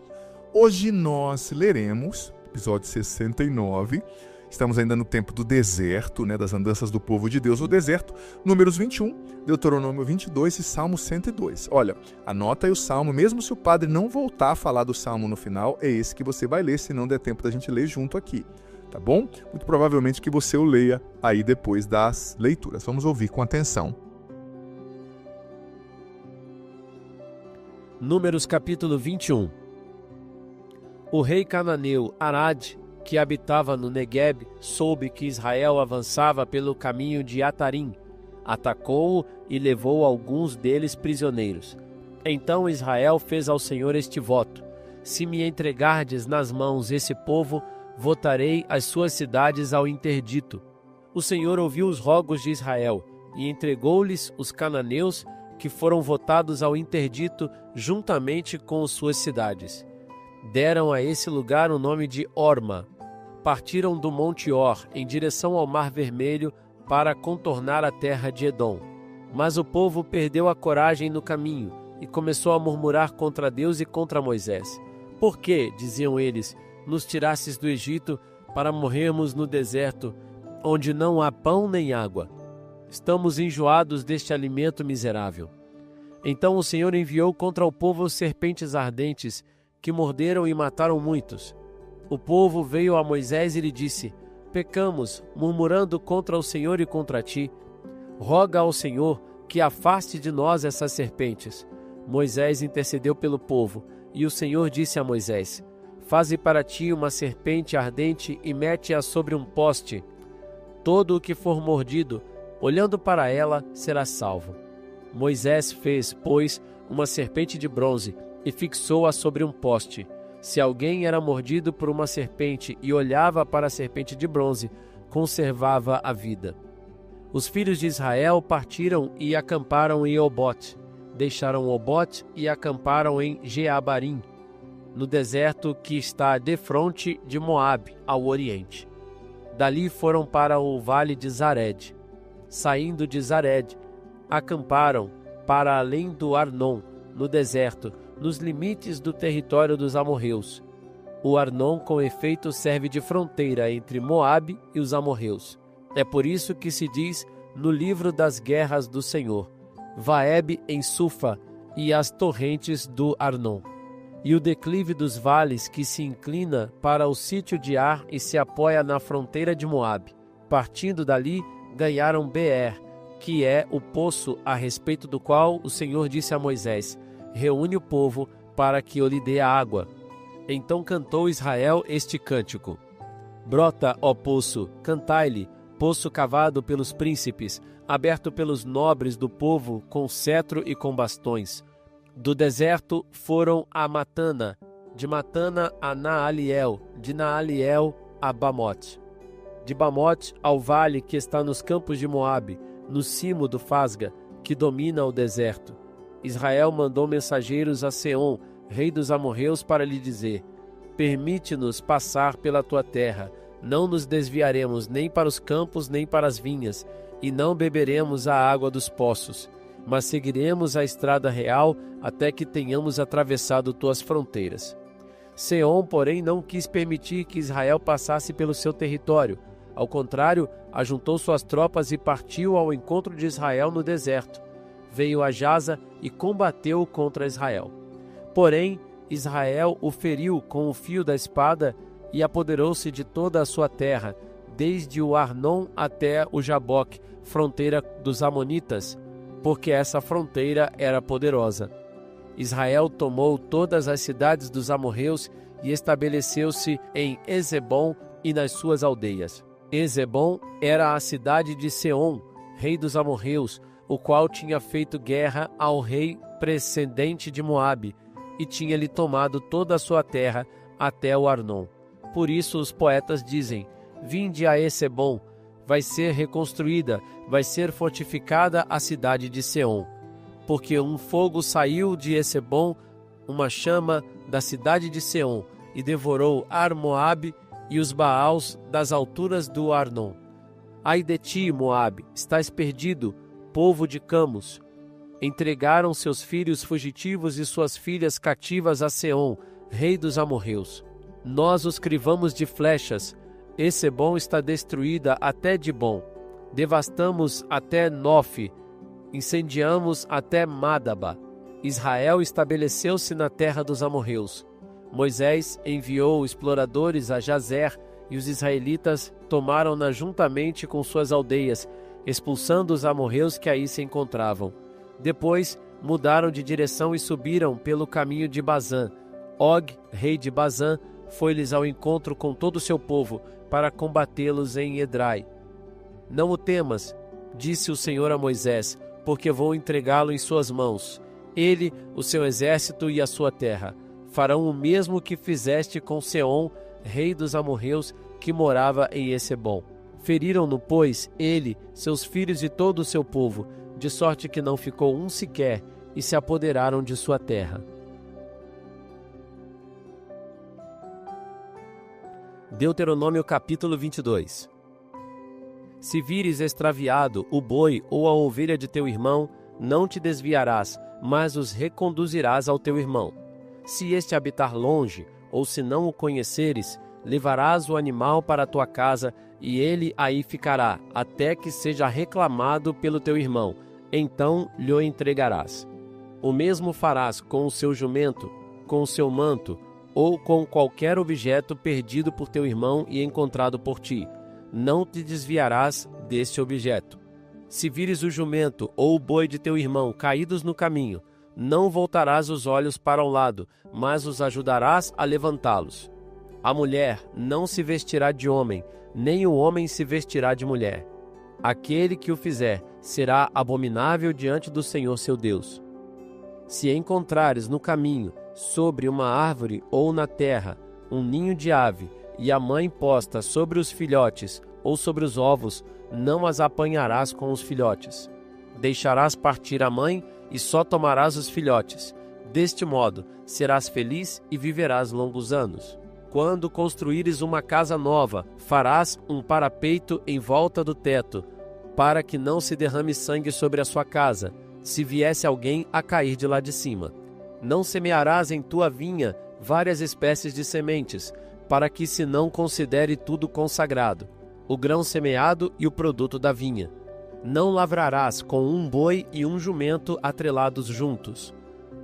Hoje nós leremos, episódio 69, estamos ainda no tempo do deserto, né, das andanças do povo de Deus no deserto, Números 21, Deuteronômio 22 e Salmo 102. Olha, anota aí o Salmo, mesmo se o padre não voltar a falar do Salmo no final, é esse que você vai ler, se não der tempo da gente ler junto aqui. Tá bom? Muito provavelmente que você o leia aí depois das leituras. Vamos ouvir com atenção. Números capítulo 21. O rei cananeu Arad, que habitava no Negueb, soube que Israel avançava pelo caminho de Atarim, atacou-o e levou alguns deles prisioneiros. Então Israel fez ao Senhor este voto: se me entregardes nas mãos esse povo, votarei as suas cidades ao interdito. O Senhor ouviu os rogos de Israel e entregou-lhes os cananeus que foram votados ao interdito juntamente com suas cidades. Deram a esse lugar o nome de Orma. Partiram do Monte Or em direção ao Mar Vermelho para contornar a terra de Edom. Mas o povo perdeu a coragem no caminho e começou a murmurar contra Deus e contra Moisés. Por que, diziam eles, nos tirasses do Egito para morrermos no deserto, onde não há pão nem água? Estamos enjoados deste alimento miserável. Então o Senhor enviou contra o povo serpentes ardentes, que morderam e mataram muitos. O povo veio a Moisés e lhe disse: pecamos, murmurando contra o Senhor e contra ti. Roga ao Senhor que afaste de nós essas serpentes. Moisés intercedeu pelo povo, e o Senhor disse a Moisés: faze para ti uma serpente ardente e mete-a sobre um poste. Todo o que for mordido olhando para ela, será salvo. Moisés fez, pois, uma serpente de bronze e fixou-a sobre um poste. Se alguém era mordido por uma serpente e olhava para a serpente de bronze, conservava a vida. Os filhos de Israel partiram e acamparam em Obote. Deixaram Obote e acamparam em Jeabarim, no deserto que está defronte de Moabe, ao oriente. Dali foram para o vale de Zared. Saindo de Zared, acamparam para além do Arnon, no deserto, nos limites do território dos amorreus. O Arnon, com efeito, serve de fronteira entre Moabe e os amorreus. É por isso que se diz no livro das guerras do Senhor: Vaeb em Sufa e as torrentes do Arnon. E o declive dos vales que se inclina para o sítio de Ar e se apoia na fronteira de Moabe. Partindo dali, ganharam Beer, que é o poço a respeito do qual o Senhor disse a Moisés: reúne o povo para que eu lhe dê a água. Então cantou Israel este cântico: brota, ó poço, cantai-lhe, poço cavado pelos príncipes, aberto pelos nobres do povo, com cetro e com bastões. Do deserto foram a Matana, de Matana a Naaliel, de Naaliel a Bamote. De Bamote ao vale que está nos campos de Moabe, no cimo do Fasga, que domina o deserto. Israel mandou mensageiros a Seom, rei dos amorreus, para lhe dizer: permite-nos passar pela tua terra, não nos desviaremos nem para os campos nem para as vinhas, e não beberemos a água dos poços, mas seguiremos a estrada real até que tenhamos atravessado tuas fronteiras. Seom, porém, não quis permitir que Israel passasse pelo seu território. Ao contrário, ajuntou suas tropas e partiu ao encontro de Israel no deserto. Veio a Jaza e combateu contra Israel. Porém, Israel o feriu com o fio da espada e apoderou-se de toda a sua terra, desde o Arnon até o Jaboque, fronteira dos Amonitas, porque essa fronteira era poderosa. Israel tomou todas as cidades dos amorreus e estabeleceu-se em Ezebom e nas suas aldeias. Ezebom era a cidade de Seom, rei dos amorreus, o qual tinha feito guerra ao rei precedente de Moabe, e tinha-lhe tomado toda a sua terra até o Arnon. Por isso os poetas dizem: vinde a Ezebom, vai ser reconstruída, vai ser fortificada a cidade de Seom. Porque um fogo saiu de Ezebom, uma chama da cidade de Seom, e devorou Ar-Moabe e os Baals das alturas do Arnon. Ai de ti, Moabe, estás perdido, povo de Camus. Entregaram seus filhos fugitivos e suas filhas cativas a Seom, rei dos amorreus. Nós os crivamos de flechas. Ezebom está destruída até Dibom. Devastamos até Nofe. Incendiamos até Madaba. Israel estabeleceu-se na terra dos amorreus. Moisés enviou exploradores a Jazer e os israelitas tomaram-na juntamente com suas aldeias, expulsando os amorreus que aí se encontravam. Depois mudaram de direção e subiram pelo caminho de Bazã. Og, rei de Bazã, foi-lhes ao encontro com todo o seu povo para combatê-los em Edrai. Não o temas, disse o Senhor a Moisés, porque vou entregá-lo em suas mãos. Ele, o seu exército e a sua terra farão o mesmo que fizeste com Seom, rei dos amorreus, que morava em Ezebom. Feriram-no, pois, ele, seus filhos e todo o seu povo, de sorte que não ficou um sequer, e se apoderaram de sua terra. Deuteronômio capítulo 22. Se vires extraviado o boi ou a ovelha de teu irmão, não te desviarás, mas os reconduzirás ao teu irmão. Se este habitar longe, ou se não o conheceres, levarás o animal para a tua casa, e ele aí ficará, até que seja reclamado pelo teu irmão, então lhe o entregarás. O mesmo farás com o seu jumento, com o seu manto, ou com qualquer objeto perdido por teu irmão e encontrado por ti. Não te desviarás deste objeto. Se vires o jumento ou o boi de teu irmão caídos no caminho, não voltarás os olhos para o lado, mas os ajudarás a levantá-los. A mulher não se vestirá de homem, nem o homem se vestirá de mulher. aquele que o fizer será abominável diante do Senhor seu Deus. Se encontrares no caminho, sobre uma árvore ou na terra, um ninho de ave, e a mãe posta sobre os filhotes ou sobre os ovos, não as apanharás com os filhotes. Deixarás partir a mãe e só tomarás os filhotes. Deste modo, serás feliz e viverás longos anos. Quando construíres uma casa nova, farás um parapeito em volta do teto, para que não se derrame sangue sobre a sua casa, se viesse alguém a cair de lá de cima. Não semearás em tua vinha várias espécies de sementes, para que se não considere tudo consagrado, o grão semeado e o produto da vinha. Não lavrarás com um boi e um jumento atrelados juntos.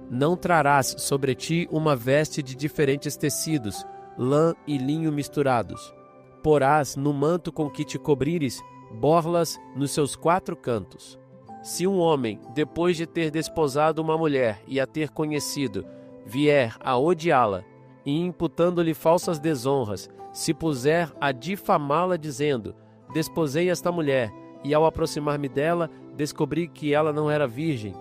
Não trarás sobre ti uma veste de diferentes tecidos, lã e linho misturados. Porás no manto com que te cobrires borlas nos seus 4 cantos. Se um homem, depois de ter desposado uma mulher e a ter conhecido, vier a odiá-la, e imputando-lhe falsas desonras, se puser a difamá-la dizendo: desposei esta mulher, e ao aproximar-me dela, descobri que ela não era virgem,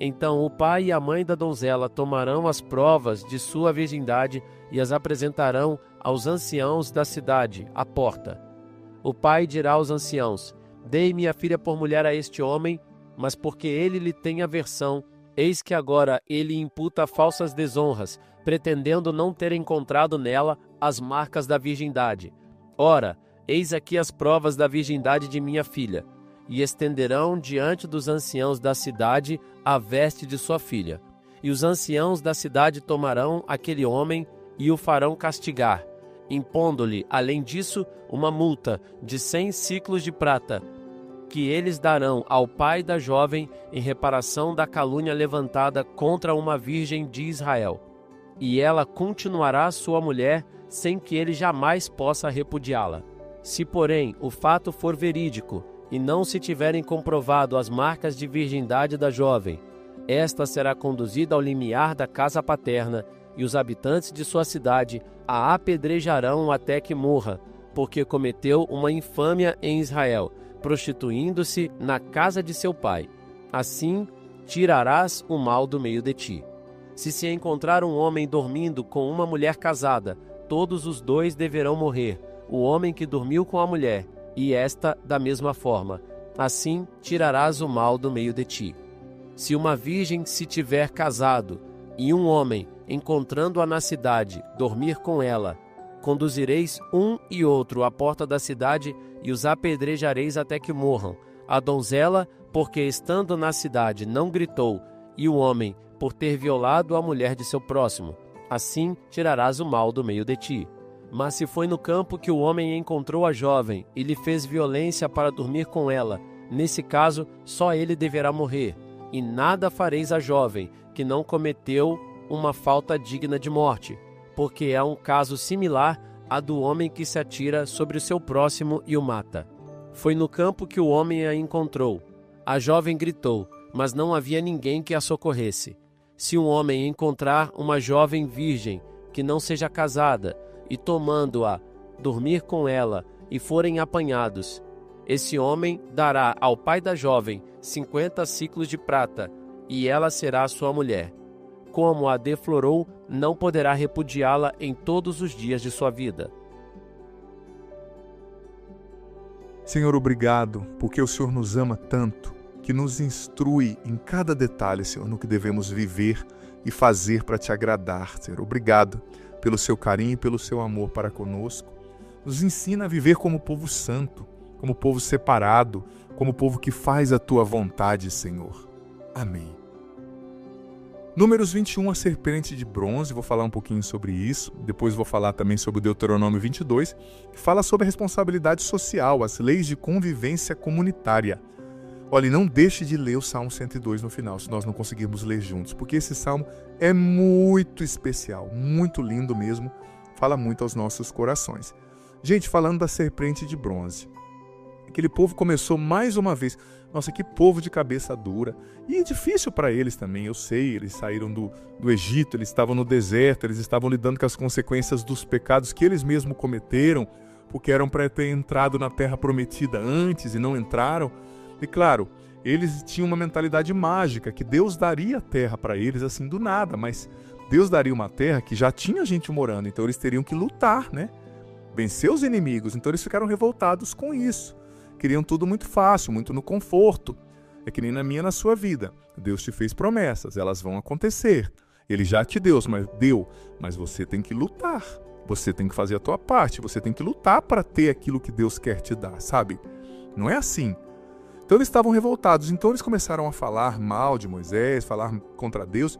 então o pai e a mãe da donzela tomarão as provas de sua virgindade e as apresentarão aos anciãos da cidade, à porta. O pai dirá aos anciãos: dei minha filha por mulher a este homem, mas porque ele lhe tem aversão, eis que agora ele imputa falsas desonras, pretendendo não ter encontrado nela as marcas da virgindade. Ora, eis aqui as provas da virgindade de minha filha. E estenderão diante dos anciãos da cidade a veste de sua filha. E os anciãos da cidade tomarão aquele homem e o farão castigar, impondo-lhe, além disso, uma multa de 100 siclos de prata, que eles darão ao pai da jovem em reparação da calúnia levantada contra uma virgem de Israel. E ela continuará sua mulher, sem que ele jamais possa repudiá-la. Se, porém, o fato for verídico, e não se tiverem comprovado as marcas de virgindade da jovem, esta será conduzida ao limiar da casa paterna, e os habitantes de sua cidade a apedrejarão até que morra, porque cometeu uma infâmia em Israel, prostituindo-se na casa de seu pai. Assim tirarás o mal do meio de ti. Se encontrar um homem dormindo com uma mulher casada, todos os 2 deverão morrer, o homem que dormiu com a mulher, e esta da mesma forma. Assim tirarás o mal do meio de ti. Se uma virgem se tiver casado, e um homem, encontrando-a na cidade, dormir com ela, conduzireis um e outro à porta da cidade e os apedrejareis até que morram. A donzela, porque estando na cidade não gritou, e o homem, por ter violado a mulher de seu próximo. Assim tirarás o mal do meio de ti. Mas se foi no campo que o homem encontrou a jovem e lhe fez violência para dormir com ela, nesse caso só ele deverá morrer. E nada fareis à jovem, que não cometeu uma falta digna de morte, porque é um caso similar a do homem que se atira sobre o seu próximo e o mata. Foi no campo que o homem a encontrou. A jovem gritou, mas não havia ninguém que a socorresse. Se um homem encontrar uma jovem virgem, que não seja casada, e tomando-a, dormir com ela, e forem apanhados, esse homem dará ao pai da jovem 50 siclos de prata, e ela será sua mulher. Como a deflorou, não poderá repudiá-la em todos os dias de sua vida. Senhor, obrigado, porque o Senhor nos ama tanto, que nos instrui em cada detalhe, Senhor, no que devemos viver e fazer para te agradar, Senhor. Obrigado pelo seu carinho e pelo seu amor para conosco. Nos ensina a viver como povo santo, como povo separado, como povo que faz a tua vontade, Senhor. Amém. Números 21, a serpente de bronze, vou falar um pouquinho sobre isso, depois vou falar também sobre o Deuteronômio 22, que fala sobre a responsabilidade social, as leis de convivência comunitária. Olha, não deixe de ler o Salmo 102 no final, se nós não conseguirmos ler juntos, porque esse salmo é muito especial, muito lindo mesmo, fala muito aos nossos corações. Gente, falando da serpente de bronze, aquele povo começou mais uma vez, nossa, que povo de cabeça dura, e difícil para eles também, eu sei, eles saíram do Egito, eles estavam no deserto, eles estavam lidando com as consequências dos pecados que eles mesmos cometeram, porque eram para ter entrado na terra prometida antes e não entraram. E claro, eles tinham uma mentalidade mágica, que Deus daria a terra para eles assim do nada, mas Deus daria uma terra que já tinha gente morando, então eles teriam que lutar, né? Vencer os inimigos, então eles ficaram revoltados com isso. Queriam tudo muito fácil, muito no conforto. É que nem na minha, na sua vida. Deus te fez promessas, elas vão acontecer. Ele já te deu, mas você tem que lutar. Você tem que fazer a tua parte, você tem que lutar para ter aquilo que Deus quer te dar, sabe? Não é assim. Então eles estavam revoltados, então eles começaram a falar mal de Moisés, falar contra Deus,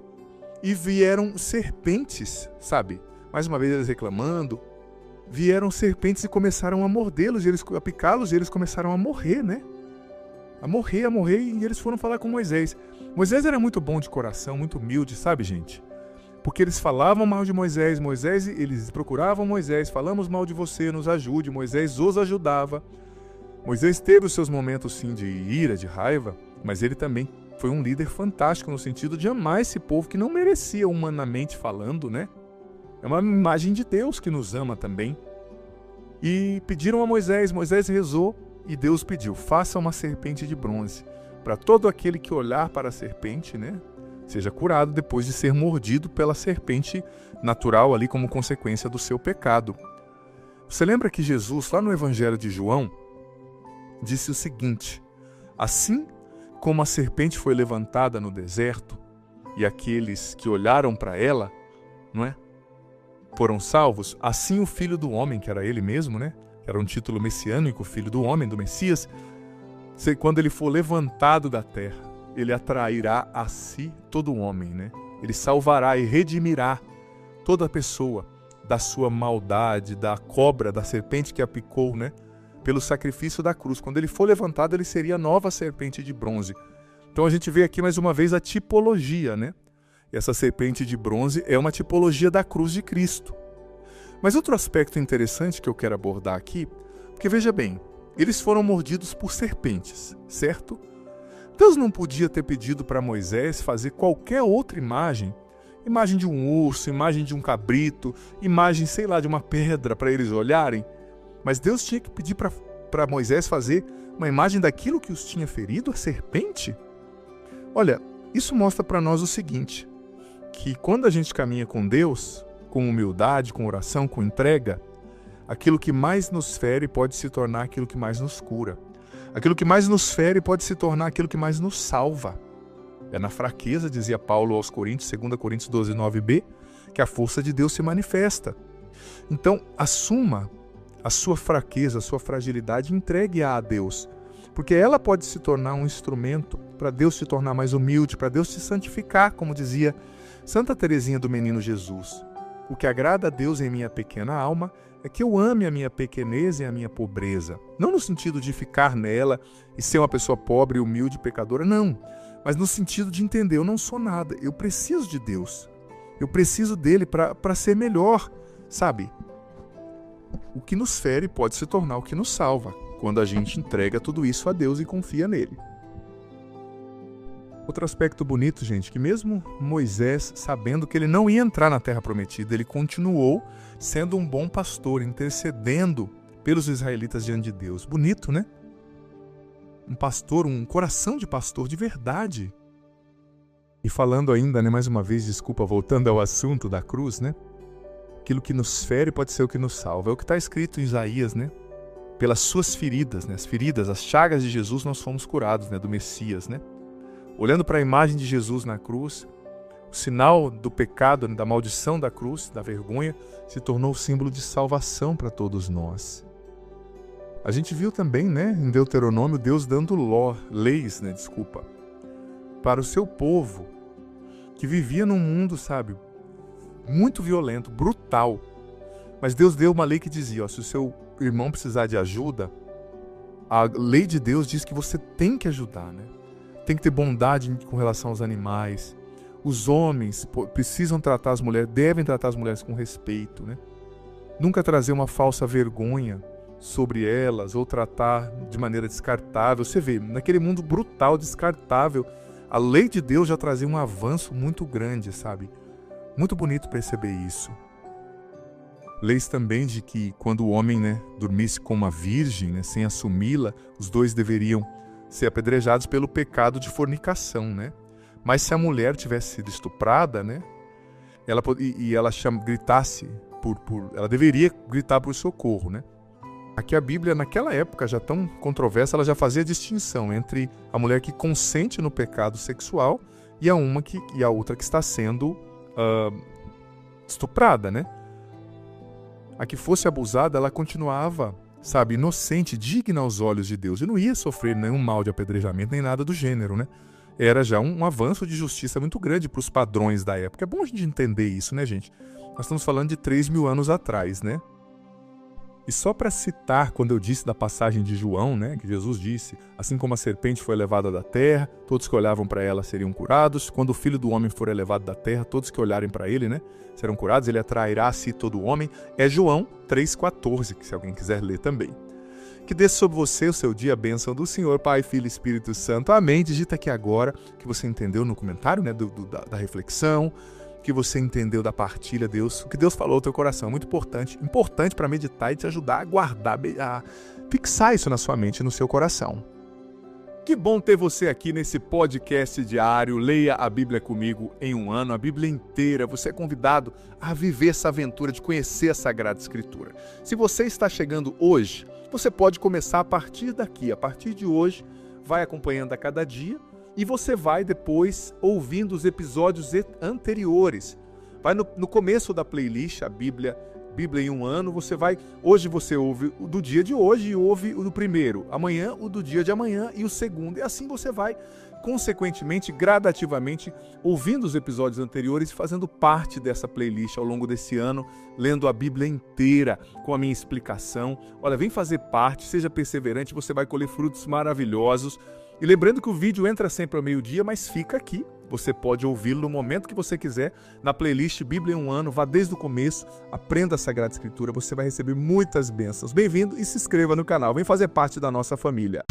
e vieram serpentes, sabe? Mais uma vez eles reclamando, vieram serpentes e começaram a mordê-los, a picá-los, e eles começaram a morrer, né? A morrer, e eles foram falar com Moisés. Moisés era muito bom de coração, muito humilde, sabe, gente? Porque eles falavam mal de Moisés, eles procuravam Moisés, falamos mal de você, nos ajude, Moisés os ajudava. Moisés teve os seus momentos, sim, de ira, de raiva, mas ele também foi um líder fantástico no sentido de amar esse povo que não merecia, humanamente falando, né? É uma imagem de Deus que nos ama também. E pediram a Moisés rezou e Deus pediu, faça uma serpente de bronze, para todo aquele que olhar para a serpente, né, seja curado depois de ser mordido pela serpente natural ali como consequência do seu pecado. Você lembra que Jesus, lá no Evangelho de João, disse o seguinte: assim como a serpente foi levantada no deserto e aqueles que olharam para ela, não é, foram salvos, assim o Filho do Homem, que era ele mesmo, né, era um título messiânico, Filho do Homem, do Messias, quando ele for levantado da terra, ele atrairá a si todo homem, né? Ele salvará e redimirá toda pessoa da sua maldade, da cobra, da serpente que a picou, né? Pelo sacrifício da cruz. Quando ele for levantado, ele seria a nova serpente de bronze. Então a gente vê aqui mais uma vez a tipologia, né? E essa serpente de bronze é uma tipologia da cruz de Cristo. Mas outro aspecto interessante que eu quero abordar aqui, porque veja bem, eles foram mordidos por serpentes, certo? Deus não podia ter pedido para Moisés fazer qualquer outra imagem de um urso, imagem de um cabrito, imagem, sei lá, de uma pedra para eles olharem, mas Deus tinha que pedir para Moisés fazer uma imagem daquilo que os tinha ferido, a serpente? Olha, isso mostra para nós o seguinte, que quando a gente caminha com Deus, com humildade, com oração, com entrega, aquilo que mais nos fere pode se tornar aquilo que mais nos cura. Aquilo que mais nos fere pode se tornar aquilo que mais nos salva. É na fraqueza, dizia Paulo aos Coríntios, 2 Coríntios 12, 9b, que a força de Deus se manifesta. Então, assuma a sua fraqueza, a sua fragilidade, entregue-a a Deus. Porque ela pode se tornar um instrumento para Deus te tornar mais humilde, para Deus te santificar, como dizia Santa Teresinha do Menino Jesus. O que agrada a Deus em minha pequena alma é que eu ame a minha pequenez e a minha pobreza. Não no sentido de ficar nela e ser uma pessoa pobre, humilde, pecadora, não. Mas no sentido de entender, eu não sou nada, eu preciso de Deus. Eu preciso dele para ser melhor, sabe? O que nos fere pode se tornar o que nos salva, quando a gente entrega tudo isso a Deus e confia nele. Outro aspecto bonito, gente, que mesmo Moisés, sabendo que ele não ia entrar na Terra Prometida, ele continuou sendo um bom pastor, intercedendo pelos israelitas diante de Deus. Bonito, né? Um pastor, um coração de pastor de verdade. E falando ainda, né, mais uma vez, desculpa, voltando ao assunto da cruz, né? Aquilo que nos fere pode ser o que nos salva. É o que está escrito em Isaías, né? Pelas suas feridas, né? As feridas, as chagas de Jesus, nós fomos curados, né? Do Messias, né? Olhando para a imagem de Jesus na cruz, o sinal do pecado, da maldição da cruz, da vergonha, se tornou símbolo de salvação para todos nós. A gente viu também, né, em Deuteronômio, Deus dando leis, para o seu povo, que vivia num mundo, sabe, muito violento, brutal. Mas Deus deu uma lei que dizia, se o seu irmão precisar de ajuda, a lei de Deus diz que você tem que ajudar, né? Tem que ter bondade com relação aos animais. Os homens precisam tratar as mulheres, devem tratar as mulheres com respeito, né? Nunca trazer uma falsa vergonha sobre elas ou tratar de maneira descartável. Você vê, naquele mundo brutal, descartável, a lei de Deus já trazia um avanço muito grande, sabe? Muito bonito perceber isso. Leis também de que quando o homem, dormisse com uma virgem, sem assumi-la, os dois deveriam ser apedrejados pelo pecado de fornicação, Mas se a mulher tivesse sido estuprada, ela gritasse ela deveria gritar por socorro, Aqui a Bíblia, naquela época já tão controversa, ela já fazia distinção entre a mulher que consente no pecado sexual e a outra que está sendo estuprada, A que fosse abusada, ela continuava, inocente, digna aos olhos de Deus, e não ia sofrer nenhum mal de apedrejamento, nem nada do gênero, Era já um avanço de justiça muito grande para os padrões da época. É bom a gente entender isso, gente? Nós estamos falando de 3.000 anos atrás, E só para citar, quando eu disse da passagem de João, que Jesus disse, assim como a serpente foi elevada da terra, todos que olhavam para ela seriam curados. Quando o Filho do Homem for elevado da terra, todos que olharem para ele, serão curados. Ele atrairá a si todo homem. É João 3,14, que se alguém quiser ler também. Que desça sobre você o seu dia a bênção do Senhor, Pai, Filho e Espírito Santo. Amém. Digita aqui agora o que você entendeu no comentário, da reflexão, que você entendeu da partilha, Deus, o que Deus falou ao teu coração. Muito importante para meditar e te ajudar a guardar, a fixar isso na sua mente e no seu coração. Que bom ter você aqui nesse podcast diário. Leia a Bíblia comigo em um ano, a Bíblia inteira. Você é convidado a viver essa aventura de conhecer a Sagrada Escritura. Se você está chegando hoje, você pode começar a partir daqui. A partir de hoje, vai acompanhando a cada dia e você vai depois ouvindo os episódios anteriores. Vai no começo da playlist, a Bíblia em um ano, hoje você ouve o do dia de hoje e ouve o do primeiro, amanhã o do dia de amanhã e o segundo. E assim você vai, consequentemente, gradativamente, ouvindo os episódios anteriores e fazendo parte dessa playlist ao longo desse ano, lendo a Bíblia inteira com a minha explicação. Olha, vem fazer parte, seja perseverante, você vai colher frutos maravilhosos. E lembrando que o vídeo entra sempre ao meio-dia, mas fica aqui. Você pode ouvi-lo no momento que você quiser, na playlist Bíblia em um ano. Vá desde o começo, aprenda a Sagrada Escritura, você vai receber muitas bênçãos. Bem-vindo e se inscreva no canal. Vem fazer parte da nossa família.